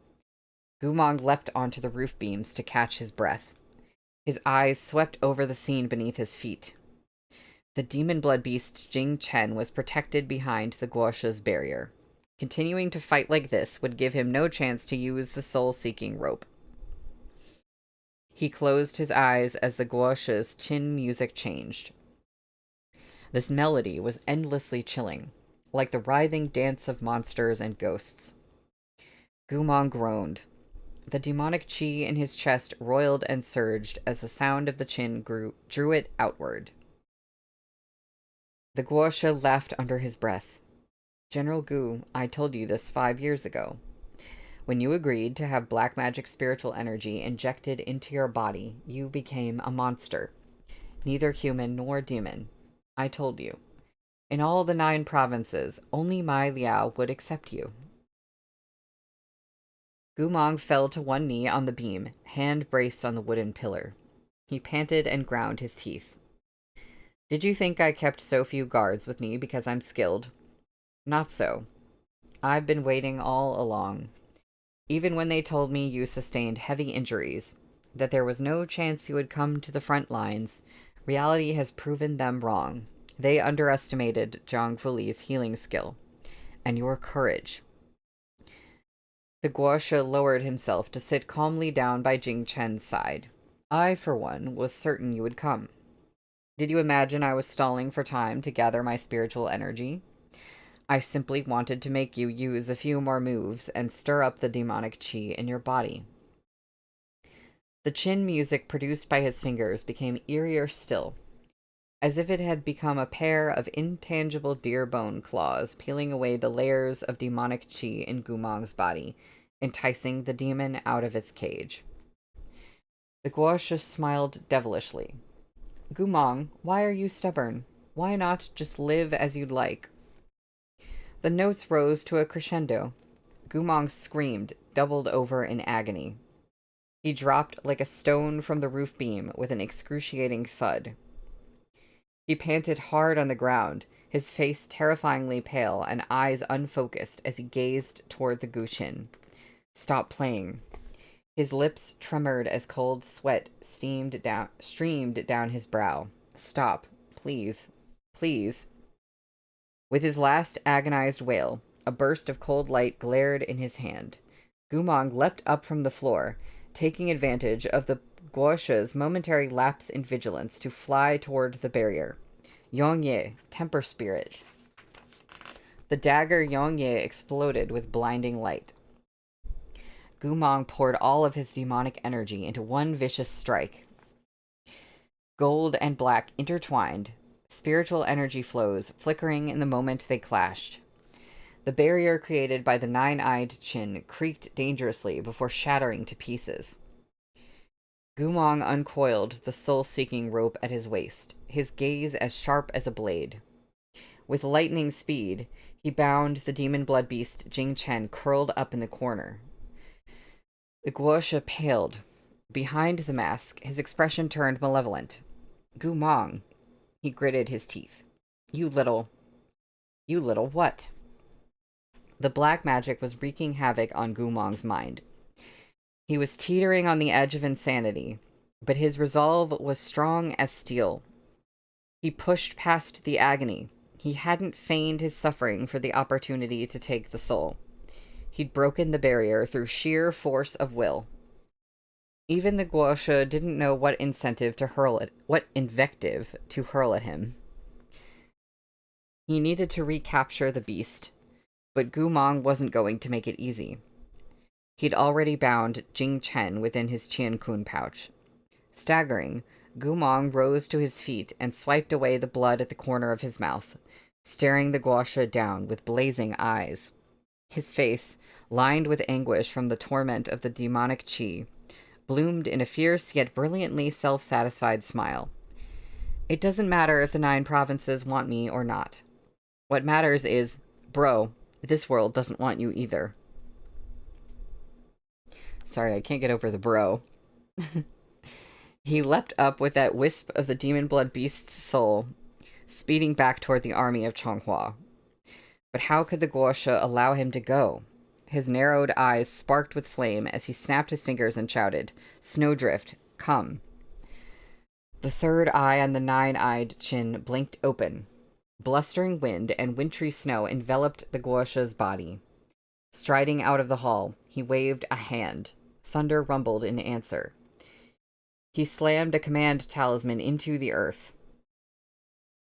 Gumong leapt onto the roof beams to catch his breath. His eyes swept over the scene beneath his feet. The demon blood beast Jing Chen was protected behind the guosha's barrier. Continuing to fight like this would give him no chance to use the soul-seeking rope. He closed his eyes as the guosha's chin music changed. This melody was endlessly chilling, like the writhing dance of monsters and ghosts. Gumong groaned. The demonic chi in his chest roiled and surged as the sound of the chin drew it outward. The guosha laughed under his breath. General Gu, I told you this 5 years ago. When you agreed to have black magic spiritual energy injected into your body, you became a monster. Neither human nor demon. I told you. In all the 9 provinces, only Mai Liao would accept you. Gumong fell to one knee on the beam, hand braced on the wooden pillar. He panted and ground his teeth. Did you think I kept so few guards with me because I'm skilled? Not so. I've been waiting all along. Even when they told me you sustained heavy injuries, that there was no chance you would come to the front lines, reality has proven them wrong. They underestimated Zhang Fuli's healing skill, and your courage. The guosha lowered himself to sit calmly down by Jing Chen's side. I, for one, was certain you would come. Did you imagine I was stalling for time to gather my spiritual energy? I simply wanted to make you use a few more moves and stir up the demonic chi in your body. The chin music produced by his fingers became eerier still, as if it had become a pair of intangible deer bone claws peeling away the layers of demonic chi in Gumong's body, enticing the demon out of its cage. The guosha smiled devilishly. Gumong, why are you stubborn? Why not just live as you'd like? The notes rose to a crescendo. Gumong screamed, doubled over in agony. He dropped like a stone from the roof beam with an excruciating thud. He panted hard on the ground, his face terrifyingly pale and eyes unfocused as he gazed toward the Guqin. Stop playing. His lips tremored as cold sweat streamed down his brow. Stop. Please. Please. With his last agonized wail, a burst of cold light glared in his hand. Gumong leapt up from the floor, taking advantage of the guosha's momentary lapse in vigilance to fly toward the barrier. Yongye, temper spirit. The dagger Yongye exploded with blinding light. Gumong poured all of his demonic energy into one vicious strike. Gold and black intertwined, spiritual energy flows flickering in the moment they clashed. The barrier created by the 9-eyed chin creaked dangerously before shattering to pieces. Gumong uncoiled the soul-seeking rope at his waist, his gaze as sharp as a blade. With lightning speed, he bound the demon blood beast Jing Chen curled up in the corner. The guosha paled. Behind the mask, his expression turned malevolent. Gumong. He gritted his teeth. You little what? The black magic was wreaking havoc on Gumong's mind. He was teetering on the edge of insanity, but his resolve was strong as steel. He pushed past the agony. He hadn't feigned his suffering for the opportunity to take the soul. He'd broken the barrier through sheer force of will. Even the guosha didn't know what invective to hurl at him. He needed to recapture the beast, but Gumong wasn't going to make it easy. He'd already bound Jing Chen within his Qiankun pouch. Staggering, Gumong rose to his feet and swiped away the blood at the corner of his mouth, staring the guosha down with blazing eyes. His face, lined with anguish from the torment of the demonic chi, bloomed in a fierce yet brilliantly self-satisfied smile. It doesn't matter if the 9 provinces want me or not. What matters is, bro, this world doesn't want you either. Sorry, I can't get over the bro. He leapt up with that wisp of the demon blood beast's soul, speeding back toward the army of Chonghua. But how could the guosha allow him to go? His narrowed eyes sparked with flame as he snapped his fingers and shouted, Snowdrift, come. The third eye on the 9-eyed chin blinked open. Blustering wind and wintry snow enveloped the Guosha's body. Striding out of the hall, he waved a hand. Thunder rumbled in answer. He slammed a command talisman into the earth.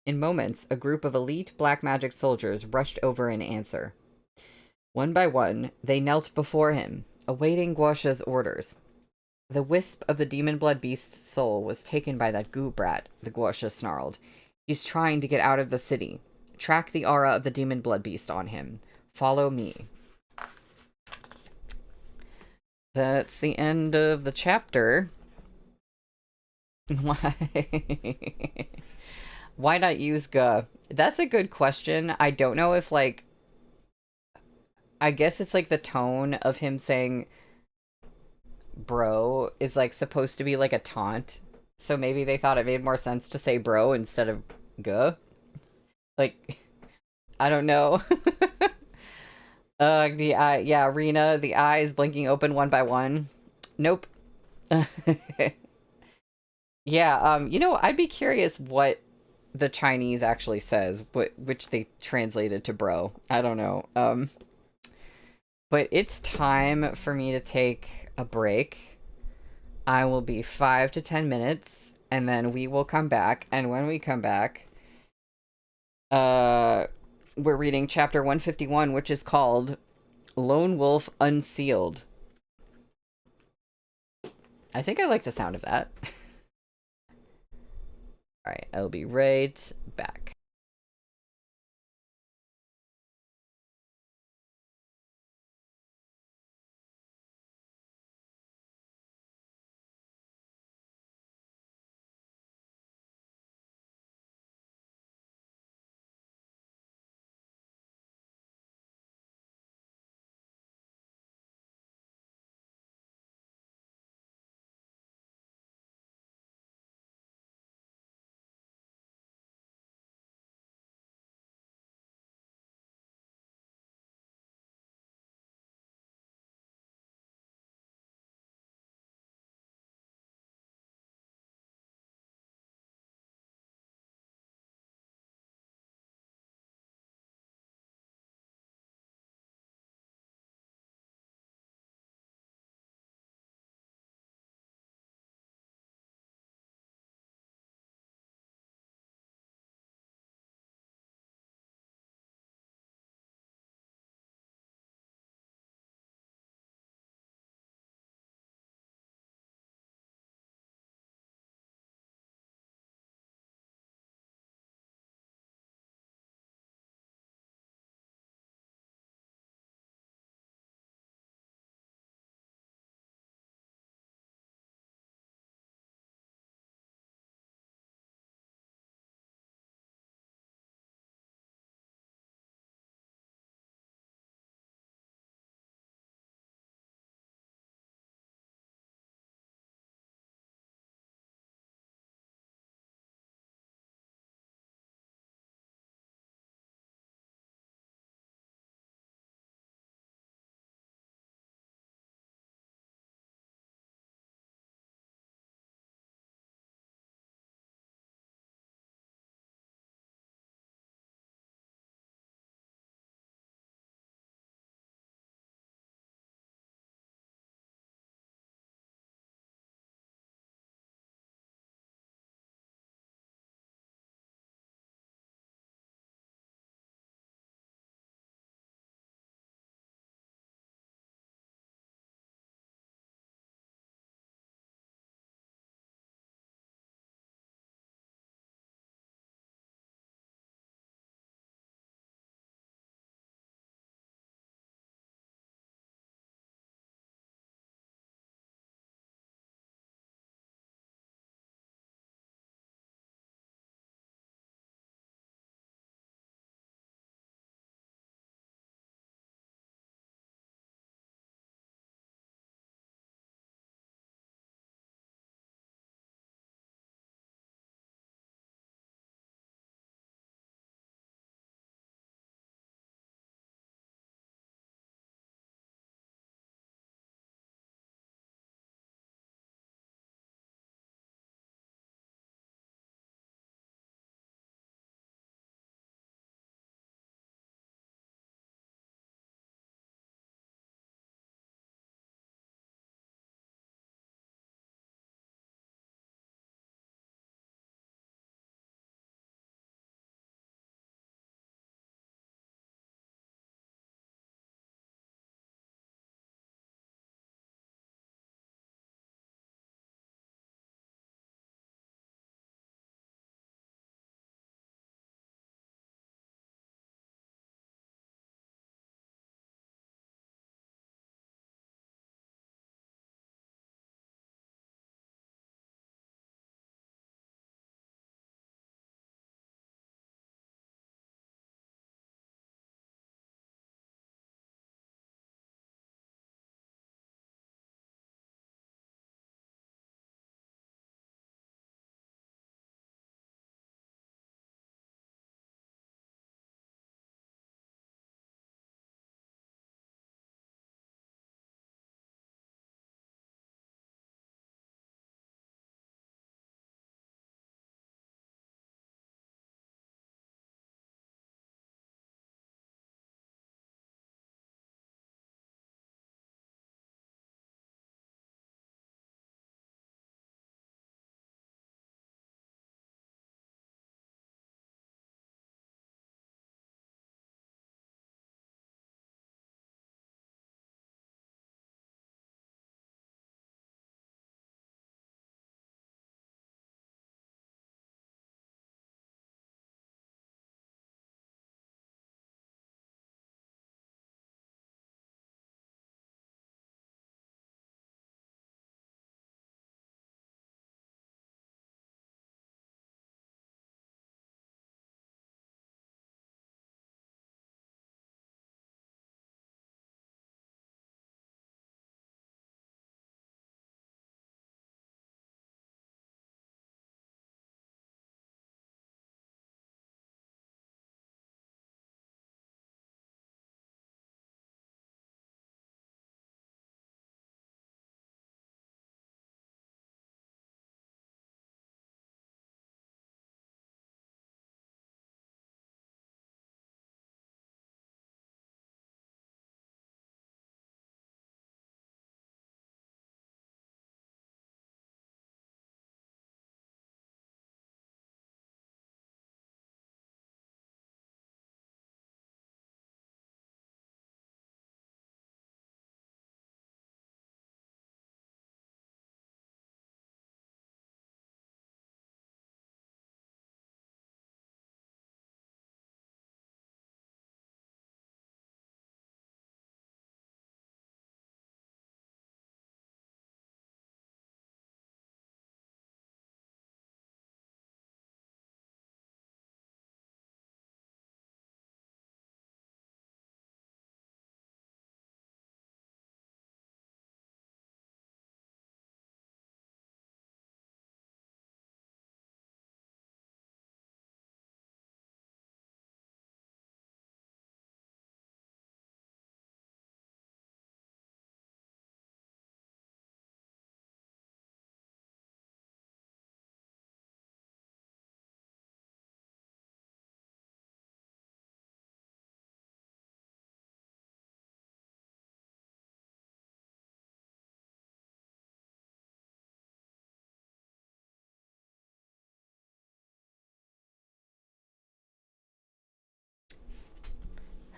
In moments, a group of elite black magic soldiers rushed over in answer. One by one, they knelt before him, awaiting Guosha's orders. The wisp of the demon blood beast's soul was taken by that goo brat, the Guosha snarled. He's trying to get out of the city. Track the aura of the demon blood beast on him. Follow me. That's the end of the chapter. Why? Why not use Guh? That's a good question. I don't know if, like... I guess it's, like, the tone of him saying bro is, like, supposed to be, like, a taunt. So maybe they thought it made more sense to say bro instead of Guh. Like, I don't know. The eye, yeah, Rena, the eyes blinking open one by one. Nope. Yeah, you know, I'd be curious what the Chinese actually says, which they translated to bro. I don't know. But it's time for me to take a break. I will be 5 to 10 minutes, and then we will come back. And when we come back, we're reading chapter 151, which is called Lone Wolf Unsealed. I think I like the sound of that. Alright, I'll be right back.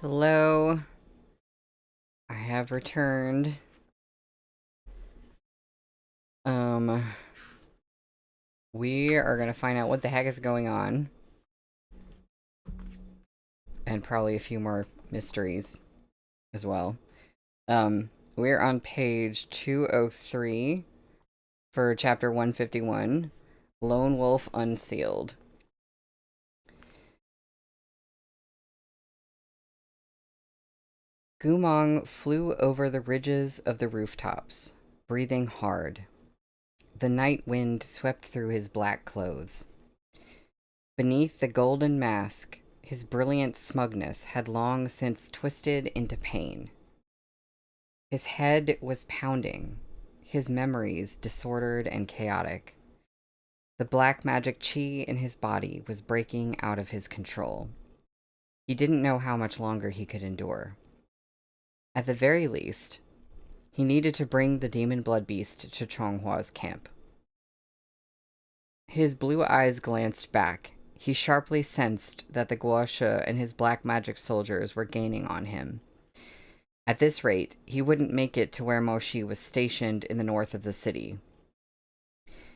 Hello. I have returned. We are gonna find out what the heck is going on. And probably a few more mysteries as well. We're on page 203 for chapter 151, Lone Wolf Unsealed. Gumong flew over the ridges of the rooftops, breathing hard. The night wind swept through his black clothes. Beneath the golden mask, his brilliant smugness had long since twisted into pain. His head was pounding, his memories disordered and chaotic. The black magic chi in his body was breaking out of his control. He didn't know how much longer he could endure. At the very least, he needed to bring the demon blood beast to Chonghua's camp. His blue eyes glanced back. He sharply sensed that the Guosha and his black magic soldiers were gaining on him. At this rate, he wouldn't make it to where Moshi was stationed in the north of the city.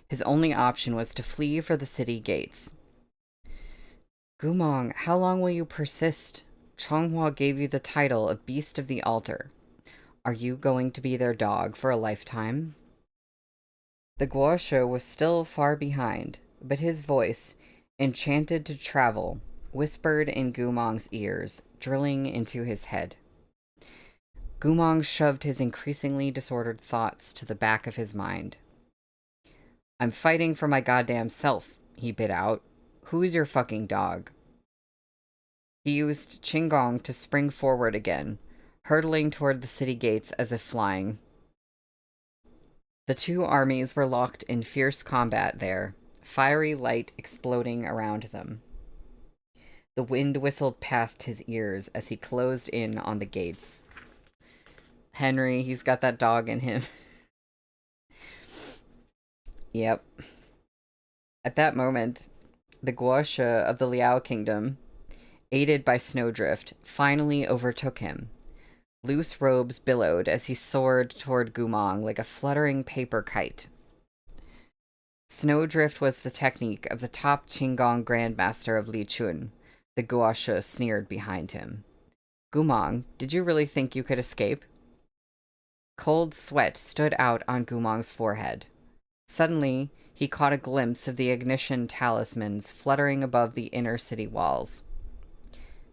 His only option was to flee for the city gates. Gumong, how long will you persist? Chonghua gave you the title of Beast of the Altar. Are you going to be their dog for a lifetime? The Guosha was still far behind, but his voice, enchanted to travel, whispered in Gumong's ears, drilling into his head. Gumong shoved his increasingly disordered thoughts to the back of his mind. I'm fighting for my goddamn self, he bit out. Who's your fucking dog? He used Qinggong to spring forward again, hurtling toward the city gates as if flying. The two armies were locked in fierce combat there, fiery light exploding around them. The wind whistled past his ears as he closed in on the gates. Henry, he's got that dog in him. Yep. At that moment, the Guosha of the Liao Kingdom, aided by Snowdrift, finally overtook him. Loose robes billowed as he soared toward Gumong like a fluttering paper kite. Snowdrift was the technique of the top Qinggong Grandmaster of Lichun. The Guosha sneered behind him. Gumong, did you really think you could escape? Cold sweat stood out on Gumong's forehead. Suddenly, he caught a glimpse of the ignition talismans fluttering above the inner city walls.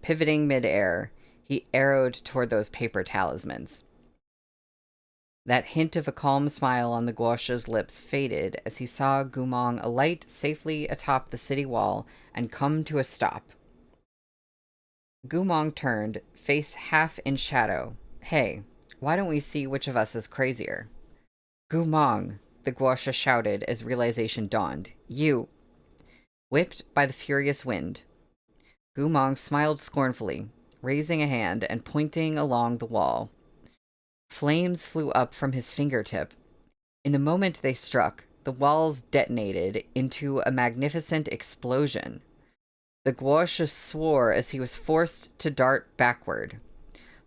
Pivoting midair, he arrowed toward those paper talismans. That hint of a calm smile on the Guosha's lips faded as he saw Gumong alight safely atop the city wall and come to a stop. Gumong turned, face half in shadow. Hey, why don't we see which of us is crazier? Gumong, the Guosha shouted as realization dawned. You! Whipped by the furious wind, Gumong smiled scornfully, raising a hand and pointing along the wall. Flames flew up from his fingertip. In the moment they struck, the walls detonated into a magnificent explosion. The Guosha swore as he was forced to dart backward.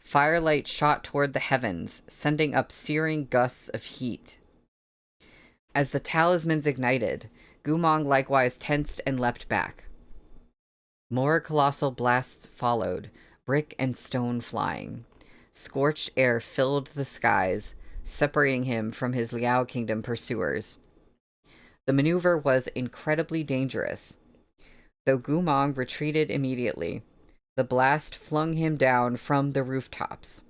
Firelight shot toward the heavens, sending up searing gusts of heat. As the talismans ignited, Gumong likewise tensed and leapt back. More colossal blasts followed, brick and stone flying. Scorched air filled the skies, separating him from his Liao Kingdom pursuers. The maneuver was incredibly dangerous. Though Gumong retreated immediately, the blast flung him down from the rooftops.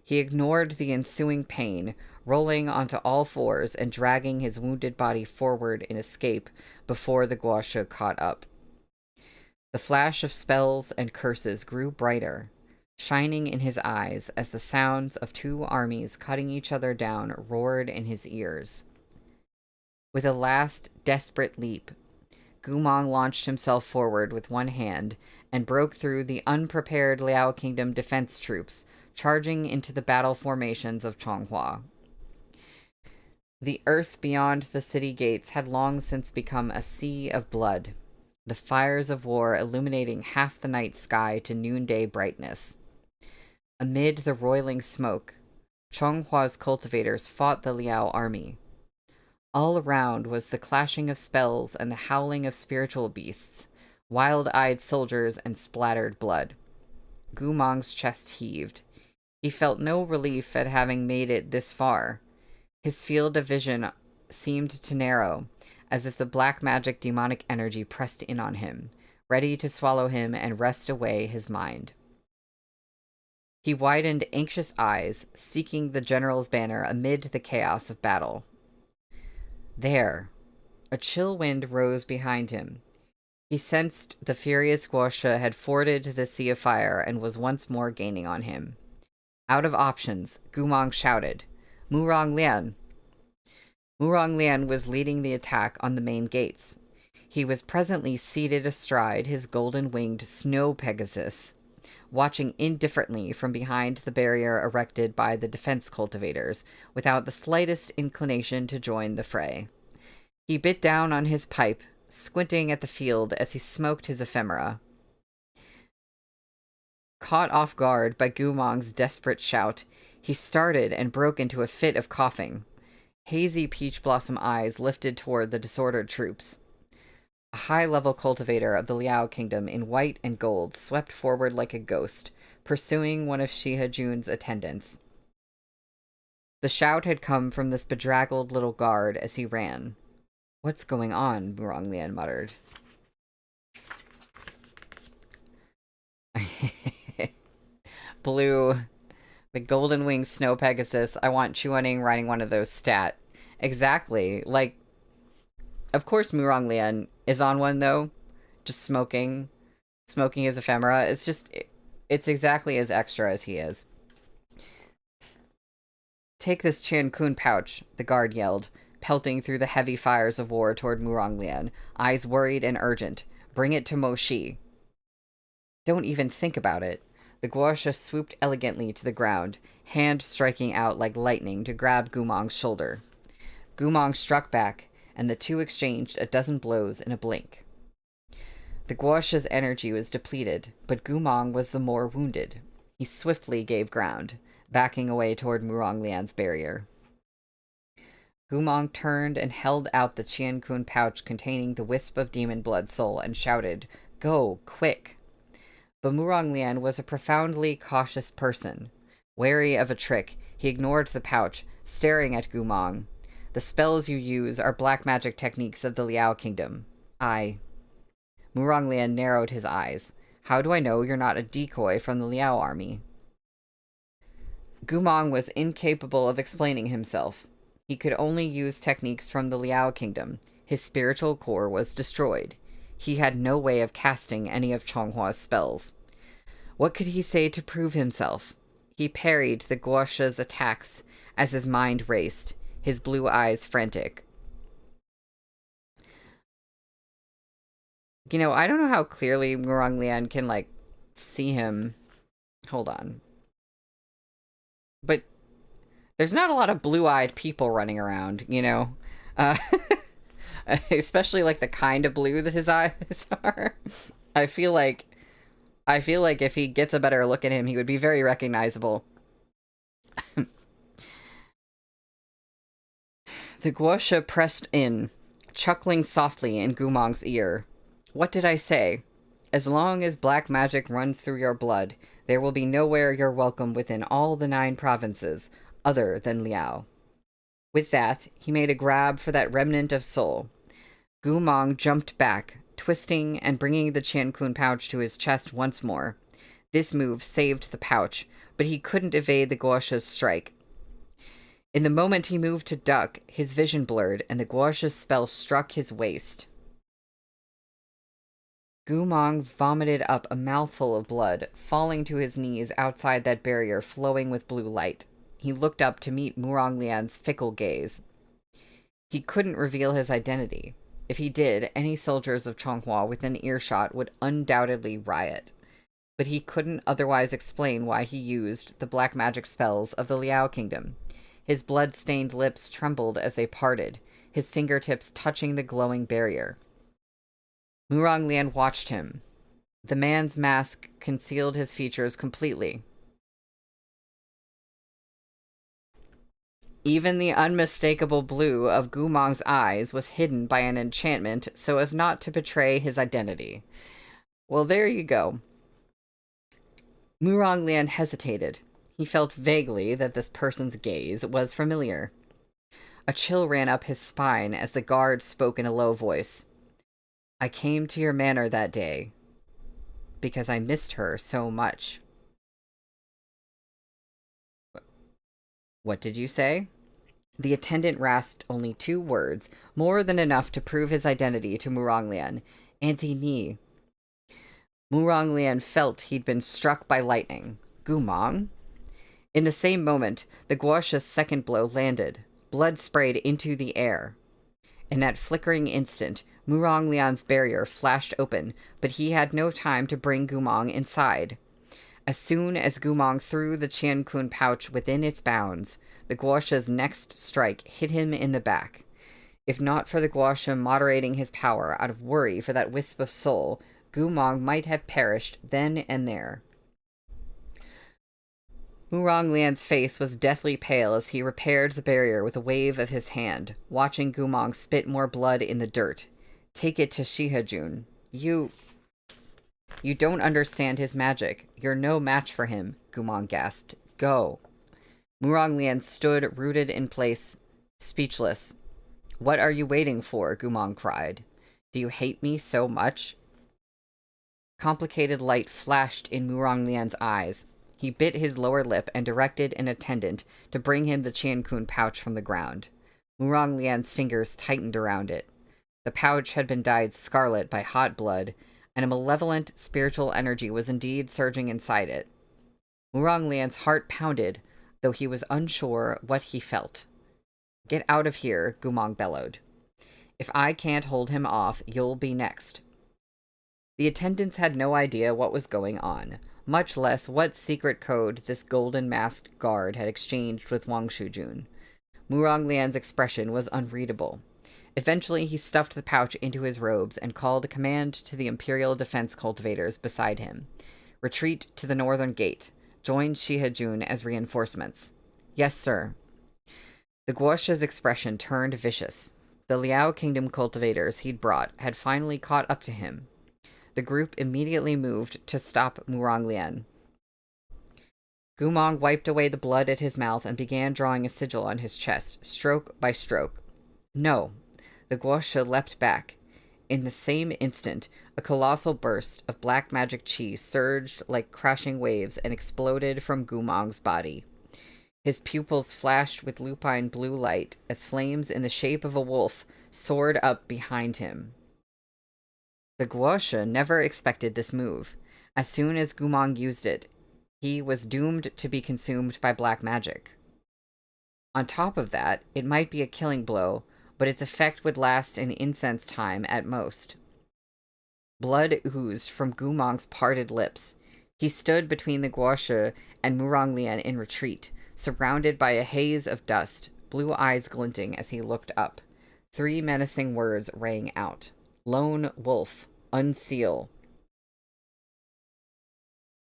He ignored the ensuing pain, rolling onto all fours and dragging his wounded body forward in escape before the Guosha caught up. The flash of spells and curses grew brighter, shining in his eyes as the sounds of two armies cutting each other down roared in his ears. With a last desperate leap, Gumong launched himself forward with one hand and broke through the unprepared Liao Kingdom defense troops, charging into the battle formations of Chonghua. The earth beyond the city gates had long since become a sea of blood, the fires of war illuminating half the night sky to noonday brightness. Amid the roiling smoke, Chonghua's cultivators fought the Liao army. All around was the clashing of spells and the howling of spiritual beasts, wild-eyed soldiers and splattered blood. Gumong's chest heaved. He felt no relief at having made it this far. His field of vision seemed to narrow, as if the black magic demonic energy pressed in on him, ready to swallow him and wrest away his mind. He widened anxious eyes, seeking the general's banner amid the chaos of battle. There, a chill wind rose behind him. He sensed the furious Guosha had forded the sea of fire and was once more gaining on him. Out of options, Gumong shouted, "Murong Lian!" Murong Lian was leading the attack on the main gates. He was presently seated astride his golden-winged snow Pegasus, watching indifferently from behind the barrier erected by the defense cultivators, without the slightest inclination to join the fray. He bit down on his pipe, squinting at the field as he smoked his ephemera. Caught off guard by Gumong's desperate shout, he started and broke into a fit of coughing. Hazy peach blossom eyes lifted toward the disordered troops. A high-level cultivator of the Liao kingdom in white and gold swept forward like a ghost, pursuing one of Shihajun's attendants. The shout had come from this bedraggled little guard as he ran. "What's going on?" Murong Lian muttered. Blue, the golden winged snow Pegasus. I want Chuaning riding one of those stat. Exactly. Like, of course Murong Lian is on one, though. Just smoking his ephemera. It's exactly as extra as he is. "Take this Qian Kun pouch," the guard yelled, pelting through the heavy fires of war toward Murong Lian, eyes worried and urgent. "Bring it to Mo Shi." "Don't even think about it." The Guosha swooped elegantly to the ground, hand striking out like lightning to grab Gumong's shoulder. Gumong struck back, and the two exchanged a dozen blows in a blink. The Guosha's energy was depleted, but Gumong was the more wounded. He swiftly gave ground, backing away toward Murong Lian's barrier. Gumong turned and held out the Qian Kun pouch containing the wisp of demon blood soul and shouted, "Go, quick!" But Murong Lian was a profoundly cautious person. Wary of a trick, he ignored the pouch, staring at Gumong. "The spells you use are black magic techniques of the Liao kingdom." Murong Lian narrowed his eyes. "How do I know you're not a decoy from the Liao army?" Gumong was incapable of explaining himself. He could only use techniques from the Liao kingdom. His spiritual core was destroyed. He had no way of casting any of Chonghua's spells. What could he say to prove himself? He parried the Guosha's attacks as his mind raced, his blue eyes frantic. You know, I don't know how clearly Murong Lian can, like, see him. Hold on. But there's not a lot of blue-eyed people running around, you know? Especially, like, the kind of blue that his eyes are. I feel like if he gets a better look at him, he would be very recognizable. The Guosha pressed in, chuckling softly in Gumong's ear. "What did I say? As long as black magic runs through your blood, there will be nowhere you're welcome within all the 9 provinces, other than Liao." With that, he made a grab for that remnant of soul. Gumong jumped back, twisting and bringing the Qian Kun pouch to his chest once more. This move saved the pouch, but he couldn't evade the Guosha's strike. In the moment he moved to duck, his vision blurred, and the Guosha's spell struck his waist. Gumong vomited up a mouthful of blood, falling to his knees outside that barrier flowing with blue light. He looked up to meet Murong Lian's fickle gaze. He couldn't reveal his identity. If he did, any soldiers of Chonghua within earshot would undoubtedly riot. But he couldn't otherwise explain why he used the black magic spells of the Liao kingdom. His blood-stained lips trembled as they parted, his fingertips touching the glowing barrier. Murong Lian watched him. The man's mask concealed his features completely. Even the unmistakable blue of Gumong's eyes was hidden by an enchantment so as not to betray his identity. Well, there you go. Murong Lian hesitated. He felt vaguely that this person's gaze was familiar. A chill ran up his spine as the guard spoke in a low voice. I came to your manor that day because I missed her so much. What did you say? The attendant rasped only 2 words, more than enough to prove his identity to Murong Lian. Auntie Ni. Murong Lian felt he'd been struck by lightning. Gumong? In the same moment, the guasha's second blow landed. Blood sprayed into the air. In that flickering instant, Murong Lian's barrier flashed open, but he had no time to bring Gumong inside. As soon as Gumong threw the Qiankun pouch within its bounds, the guasha's next strike hit him in the back. If not for the guasha moderating his power out of worry for that wisp of soul, Gumong might have perished then and there. Murong Lian's face was deathly pale as he repaired the barrier with a wave of his hand, watching Gumong spit more blood in the dirt. Take it to Shihajun. You don't understand his magic. You're no match for him, Gumong gasped. Go. Murong Lian stood rooted in place, speechless. What are you waiting for? Gumong cried. Do you hate me so much? Complicated light flashed in Murong Lian's eyes. He bit his lower lip and directed an attendant to bring him the Qiankun pouch from the ground. Murong Lian's fingers tightened around it. The pouch had been dyed scarlet by hot blood, and a malevolent spiritual energy was indeed surging inside it. Murong Lian's heart pounded, though he was unsure what he felt. Get out of here, Gumong bellowed. If I can't hold him off, you'll be next. The attendants had no idea what was going on, much less what secret code this golden-masked guard had exchanged with Wang Shujun. Murong Lian's expression was unreadable. Eventually, he stuffed the pouch into his robes and called a command to the Imperial Defense cultivators beside him. Retreat to the northern gate. Join Shihajun as reinforcements. Yes, sir. The guasha's expression turned vicious. The Liao Kingdom cultivators he'd brought had finally caught up to him. The group immediately moved to stop Murong Lian. Gumong wiped away the blood at his mouth and began drawing a sigil on his chest, stroke by stroke. No. The guasha leapt back. In the same instant, a colossal burst of black magic chi surged like crashing waves and exploded from Gumong's body. His pupils flashed with lupine blue light as flames in the shape of a wolf soared up behind him. The guasha never expected this move. As soon as Gumong used it, he was doomed to be consumed by black magic. On top of that, it might be a killing blow, but its effect would last an incense time at most. Blood oozed from Gumong's parted lips. He stood between the guasha and Murong Lian in retreat, surrounded by a haze of dust, blue eyes glinting as he looked up. 3 menacing words rang out. Lone wolf, unseal.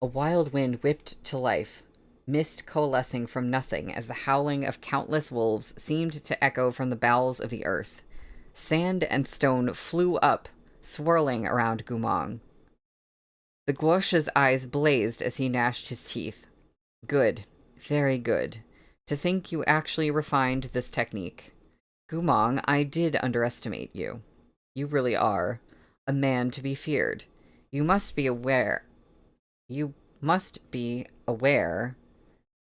A wild wind whipped to life, mist coalescing from nothing as the howling of countless wolves seemed to echo from the bowels of the earth. Sand and stone flew up, swirling around Gumong. The guasha's eyes blazed as he gnashed his teeth. Good, very good. To think you actually refined this technique. Gumong, I did underestimate you. You really are a man to be feared. You must be aware.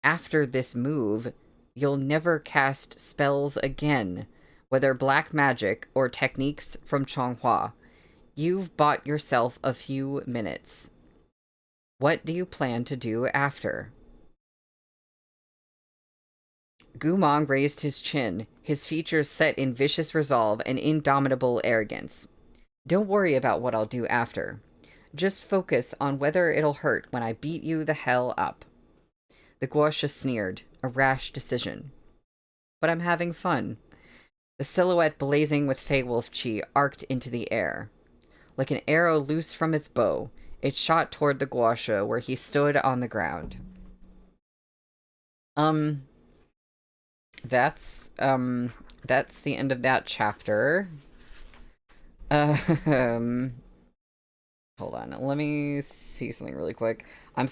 After this move, you'll never cast spells again, whether black magic or techniques from Chonghua. You've bought yourself a few minutes. What do you plan to do after? Gumong raised his chin, his features set in vicious resolve and indomitable arrogance. Don't worry about what I'll do after. Just focus on whether it'll hurt when I beat you the hell up. The guasha sneered, a rash decision. But I'm having fun. The silhouette blazing with Feywolf chi arced into the air. Like an arrow loose from its bow, it shot toward the guasha where he stood on the ground. that's the end of that chapter. Um, hold on. Let me see something really quick. I'm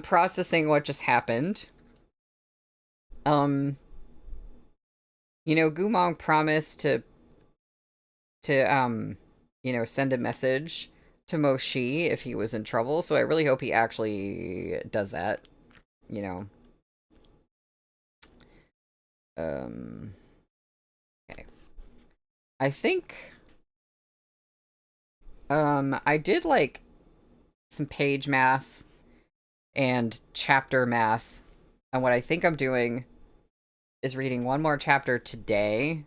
processing what just happened. Gumong promised to send a message to Moshi if he was in trouble, so I really hope he actually does that, you know. Okay. I think, I did, like, some page math and chapter math, and what I think I'm doing is reading one more chapter today,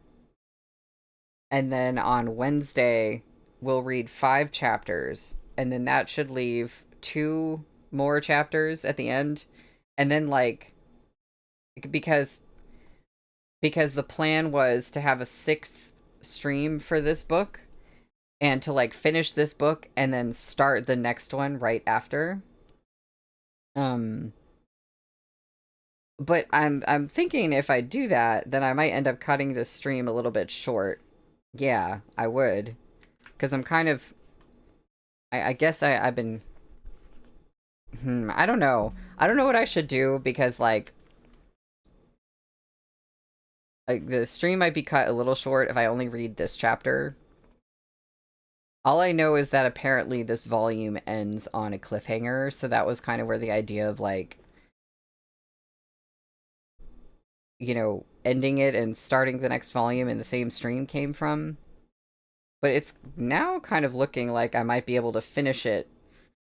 and then on Wednesday, we'll read 5 chapters, and then that should leave 2 more chapters at the end, and then, like, because the plan was to have a 6th stream for this book, and to, like, finish this book and then start the next one right after. But I'm thinking if I do that, then I might end up cutting this stream a little bit short. Yeah, I would. Because I'm kind of... I guess I've been... I don't know. I don't know what I should do, because, like, the stream might be cut a little short if I only read this chapter. All I know is that apparently this volume ends on a cliffhanger, so that was kind of where the idea of, like, ending it and starting the next volume in the same stream came from. But it's now kind of looking like I might be able to finish it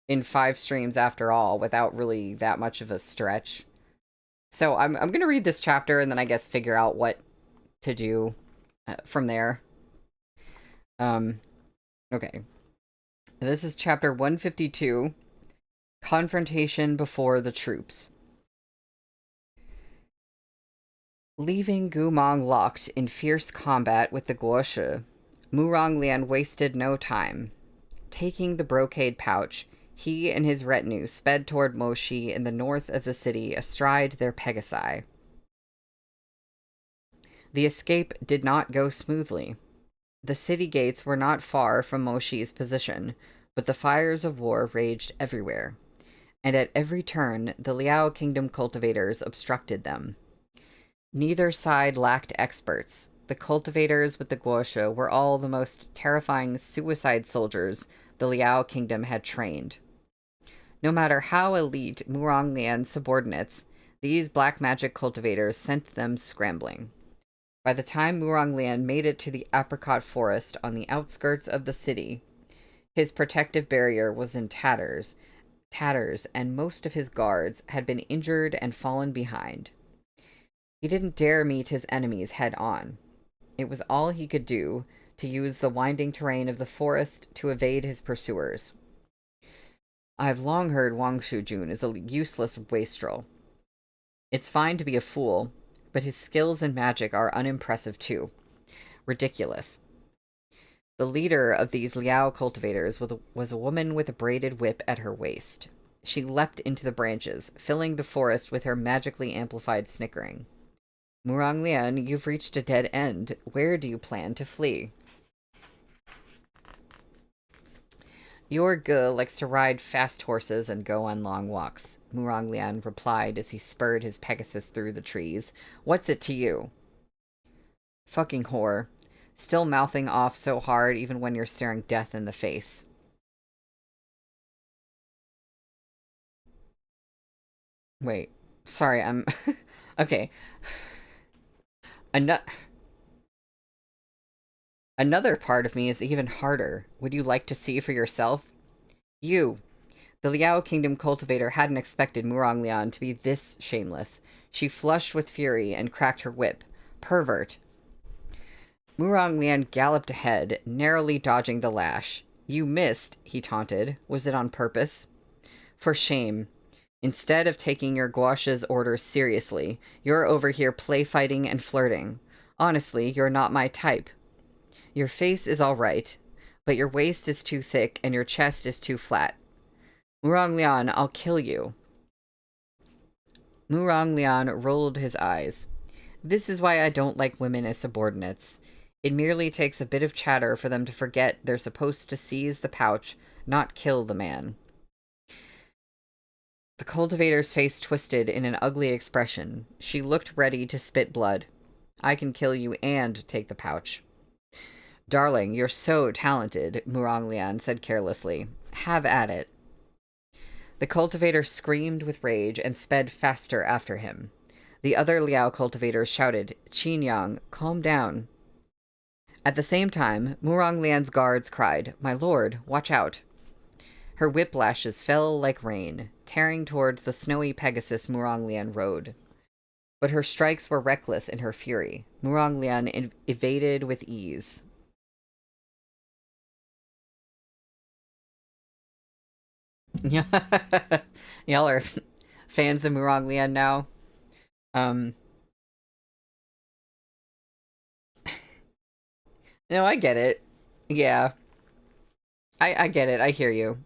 in 5 streams after all, without really that much of a stretch. So I'm going to read this chapter and then I guess figure out what to do from there. Okay. This is chapter 152, Confrontation Before the Troops. Leaving Gumong locked in fierce combat with the Guoshe, Muronglian wasted no time. Taking the brocade pouch, he and his retinue sped toward Moshi in the north of the city astride their Pegasi. The escape did not go smoothly. The city gates were not far from Moshi's position, but the fires of war raged everywhere, and at every turn the Liao Kingdom cultivators obstructed them. Neither side lacked experts. The cultivators with the Guoshe were all the most terrifying suicide soldiers the Liao Kingdom had trained. No matter how elite Muronglian's subordinates, these black magic cultivators sent them scrambling. By the time Muronglian made it to the apricot forest on the outskirts of the city, his protective barrier was in tatters, and most of his guards had been injured and fallen behind. He didn't dare meet his enemies head-on. It was all he could do to use the winding terrain of the forest to evade his pursuers. I've long heard Wang Shujun is a useless wastrel. It's fine to be a fool, but his skills in magic are unimpressive too. Ridiculous. The leader of these Liao cultivators was a woman with a braided whip at her waist. She leapt into the branches, filling the forest with her magically amplified snickering. Muronglian, you've reached a dead end. Where do you plan to flee? Your Ge likes to ride fast horses and go on long walks, Muronglian replied as he spurred his Pegasus through the trees. What's it to you? Fucking whore. Still mouthing off so hard even when you're staring death in the face. Wait. Sorry, I'm... Okay. Another part of me is even harder. Would you like to see for yourself? You. The Liao Kingdom cultivator hadn't expected Muronglian to be this shameless. She flushed with fury and cracked her whip. Pervert. Muronglian galloped ahead, narrowly dodging the lash. You missed, he taunted. Was it on purpose? For shame. Instead of taking your Guasha's orders seriously, you're over here play-fighting and flirting. Honestly, you're not my type. Your face is all right, but your waist is too thick and your chest is too flat. Muronglian, I'll kill you. Murong Lian rolled his eyes. This is why I don't like women as subordinates. It merely takes a bit of chatter for them to forget they're supposed to seize the pouch, not kill the man. The cultivator's face twisted in an ugly expression. She looked ready to spit blood. I can kill you and take the pouch. Darling, you're so talented, Murong Lian said carelessly. Have at it. The cultivator screamed with rage and sped faster after him. The other Liao cultivators shouted, Qin Yang, calm down. At the same time, Murong Lian's guards cried, My lord, watch out. Her whiplashes fell like rain, tearing toward the snowy Pegasus Murong Lian rode. But her strikes were reckless in her fury. Murong Lian evaded with ease. Y'all are fans of Murong Lian now. No, I get it. Yeah. I get it. I hear you.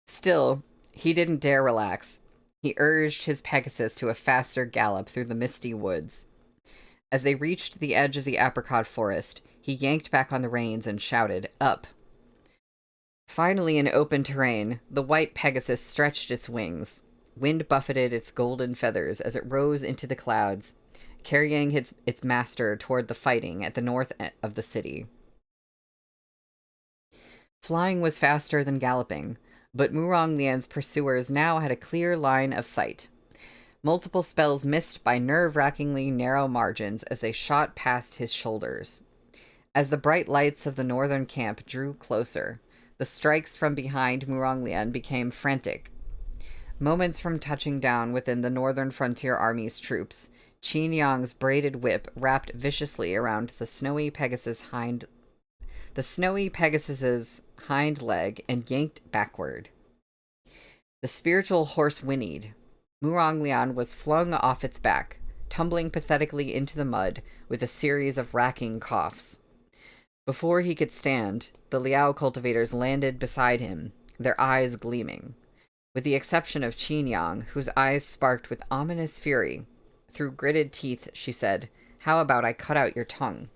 Still, he didn't dare relax. He urged his Pegasus to a faster gallop through the misty woods. As they reached the edge of the apricot forest, he yanked back on the reins and shouted, Up! Finally in open terrain, the white Pegasus stretched its wings. Wind buffeted its golden feathers as it rose into the clouds, carrying its master toward the fighting at the north of the city. Flying was faster than galloping, but Murong Lian's pursuers now had a clear line of sight. Multiple spells missed by nerve-wrackingly narrow margins as they shot past his shoulders. As the bright lights of the northern camp drew closer, the strikes from behind Murong Lian became frantic. Moments from touching down within the Northern Frontier Army's troops, Qin Yang's braided whip wrapped viciously around the snowy Pegasus's hind leg and yanked backward. The spiritual horse whinnied. Murong Lian was flung off its back, tumbling pathetically into the mud with a series of racking coughs. Before he could stand, the Liao cultivators landed beside him, their eyes gleaming. With the exception of Qin Yang, whose eyes sparked with ominous fury. Through gritted teeth, she said, How about I cut out your tongue?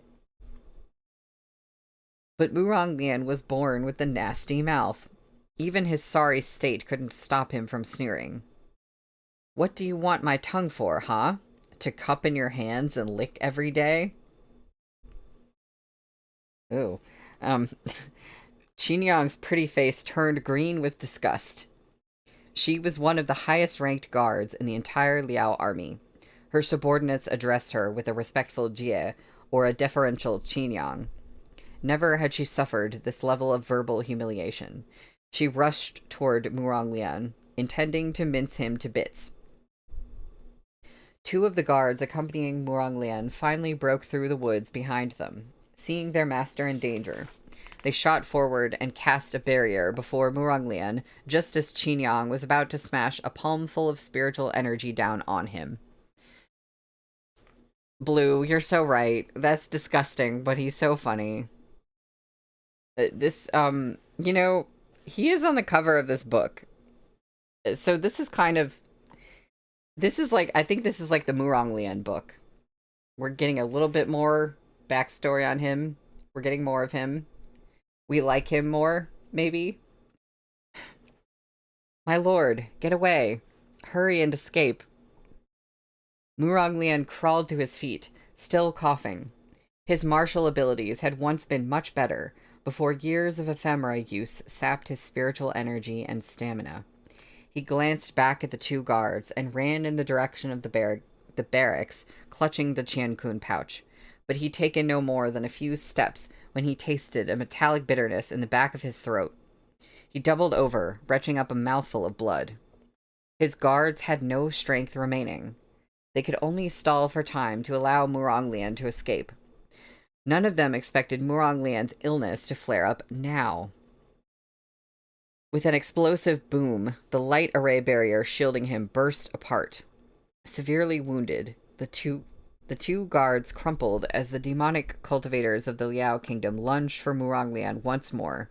But Murong Lian was born with the nasty mouth. Even his sorry state couldn't stop him from sneering. What do you want my tongue for, huh? To cup in your hands and lick every day? Ooh. Qin Yang's pretty face turned green with disgust. She was one of the highest-ranked guards in the entire Liao army. Her subordinates addressed her with a respectful jie, or a deferential Qin Yang. Never had she suffered this level of verbal humiliation. She rushed toward Murong Lian, intending to mince him to bits. Two of the guards accompanying Murong Lian finally broke through the woods behind them, seeing their master in danger. They shot forward and cast a barrier before Murong Lian, just as Qin Yang was about to smash a palmful of spiritual energy down on him. Blue, you're so right. That's disgusting, but he's so funny. You know, he is on the cover of this book. So this is kind of... I think this is like the Murong Lian book. We're getting a little bit more backstory on him. We're getting more of him. We like him more, maybe. My lord, get away. Hurry and escape. Murong Lian crawled to his feet, still coughing. His martial abilities had once been much better, before years of ephemera use sapped his spiritual energy and stamina. He glanced back at the two guards and ran in the direction of the barracks, clutching the Qiankun pouch. But he'd taken no more than a few steps when he tasted a metallic bitterness in the back of his throat. He doubled over, retching up a mouthful of blood. His guards had no strength remaining. They could only stall for time to allow Murong Lian to escape. None of them expected Murong Lian's illness to flare up now. With an explosive boom, the light array barrier shielding him burst apart. Severely wounded, the two guards crumpled as the demonic cultivators of the Liao kingdom lunged for Murong Lian once more.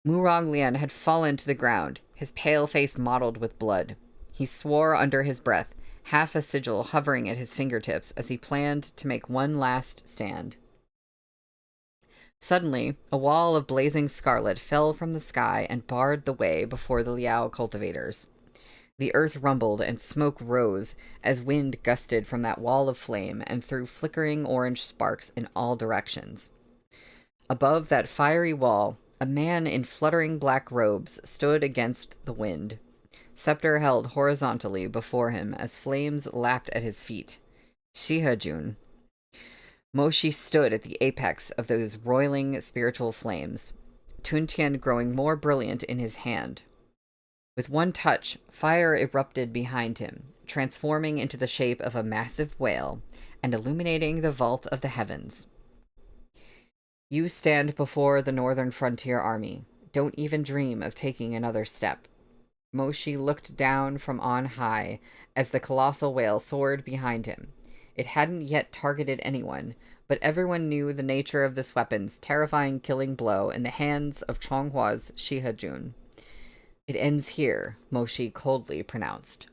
Murong Lian had fallen to the ground, his pale face mottled with blood. He swore under his breath, half a sigil hovering at his fingertips as he planned to make one last stand. Suddenly, a wall of blazing scarlet fell from the sky and barred the way before the Liao cultivators. The earth rumbled and smoke rose as wind gusted from that wall of flame and threw flickering orange sparks in all directions. Above that fiery wall, a man in fluttering black robes stood against the wind, scepter held horizontally before him as flames lapped at his feet. Shihajun. Moshi stood at the apex of those roiling spiritual flames, Tuntian growing more brilliant in his hand. With one touch, fire erupted behind him, transforming into the shape of a massive whale and illuminating the vault of the heavens. You stand before the Northern Frontier Army. Don't even dream of taking another step. Moshi looked down from on high as the colossal whale soared behind him. It hadn't yet targeted anyone, but everyone knew the nature of this weapon's terrifying killing blow in the hands of Chonghua's Shihajun. It ends here, Moshi coldly pronounced.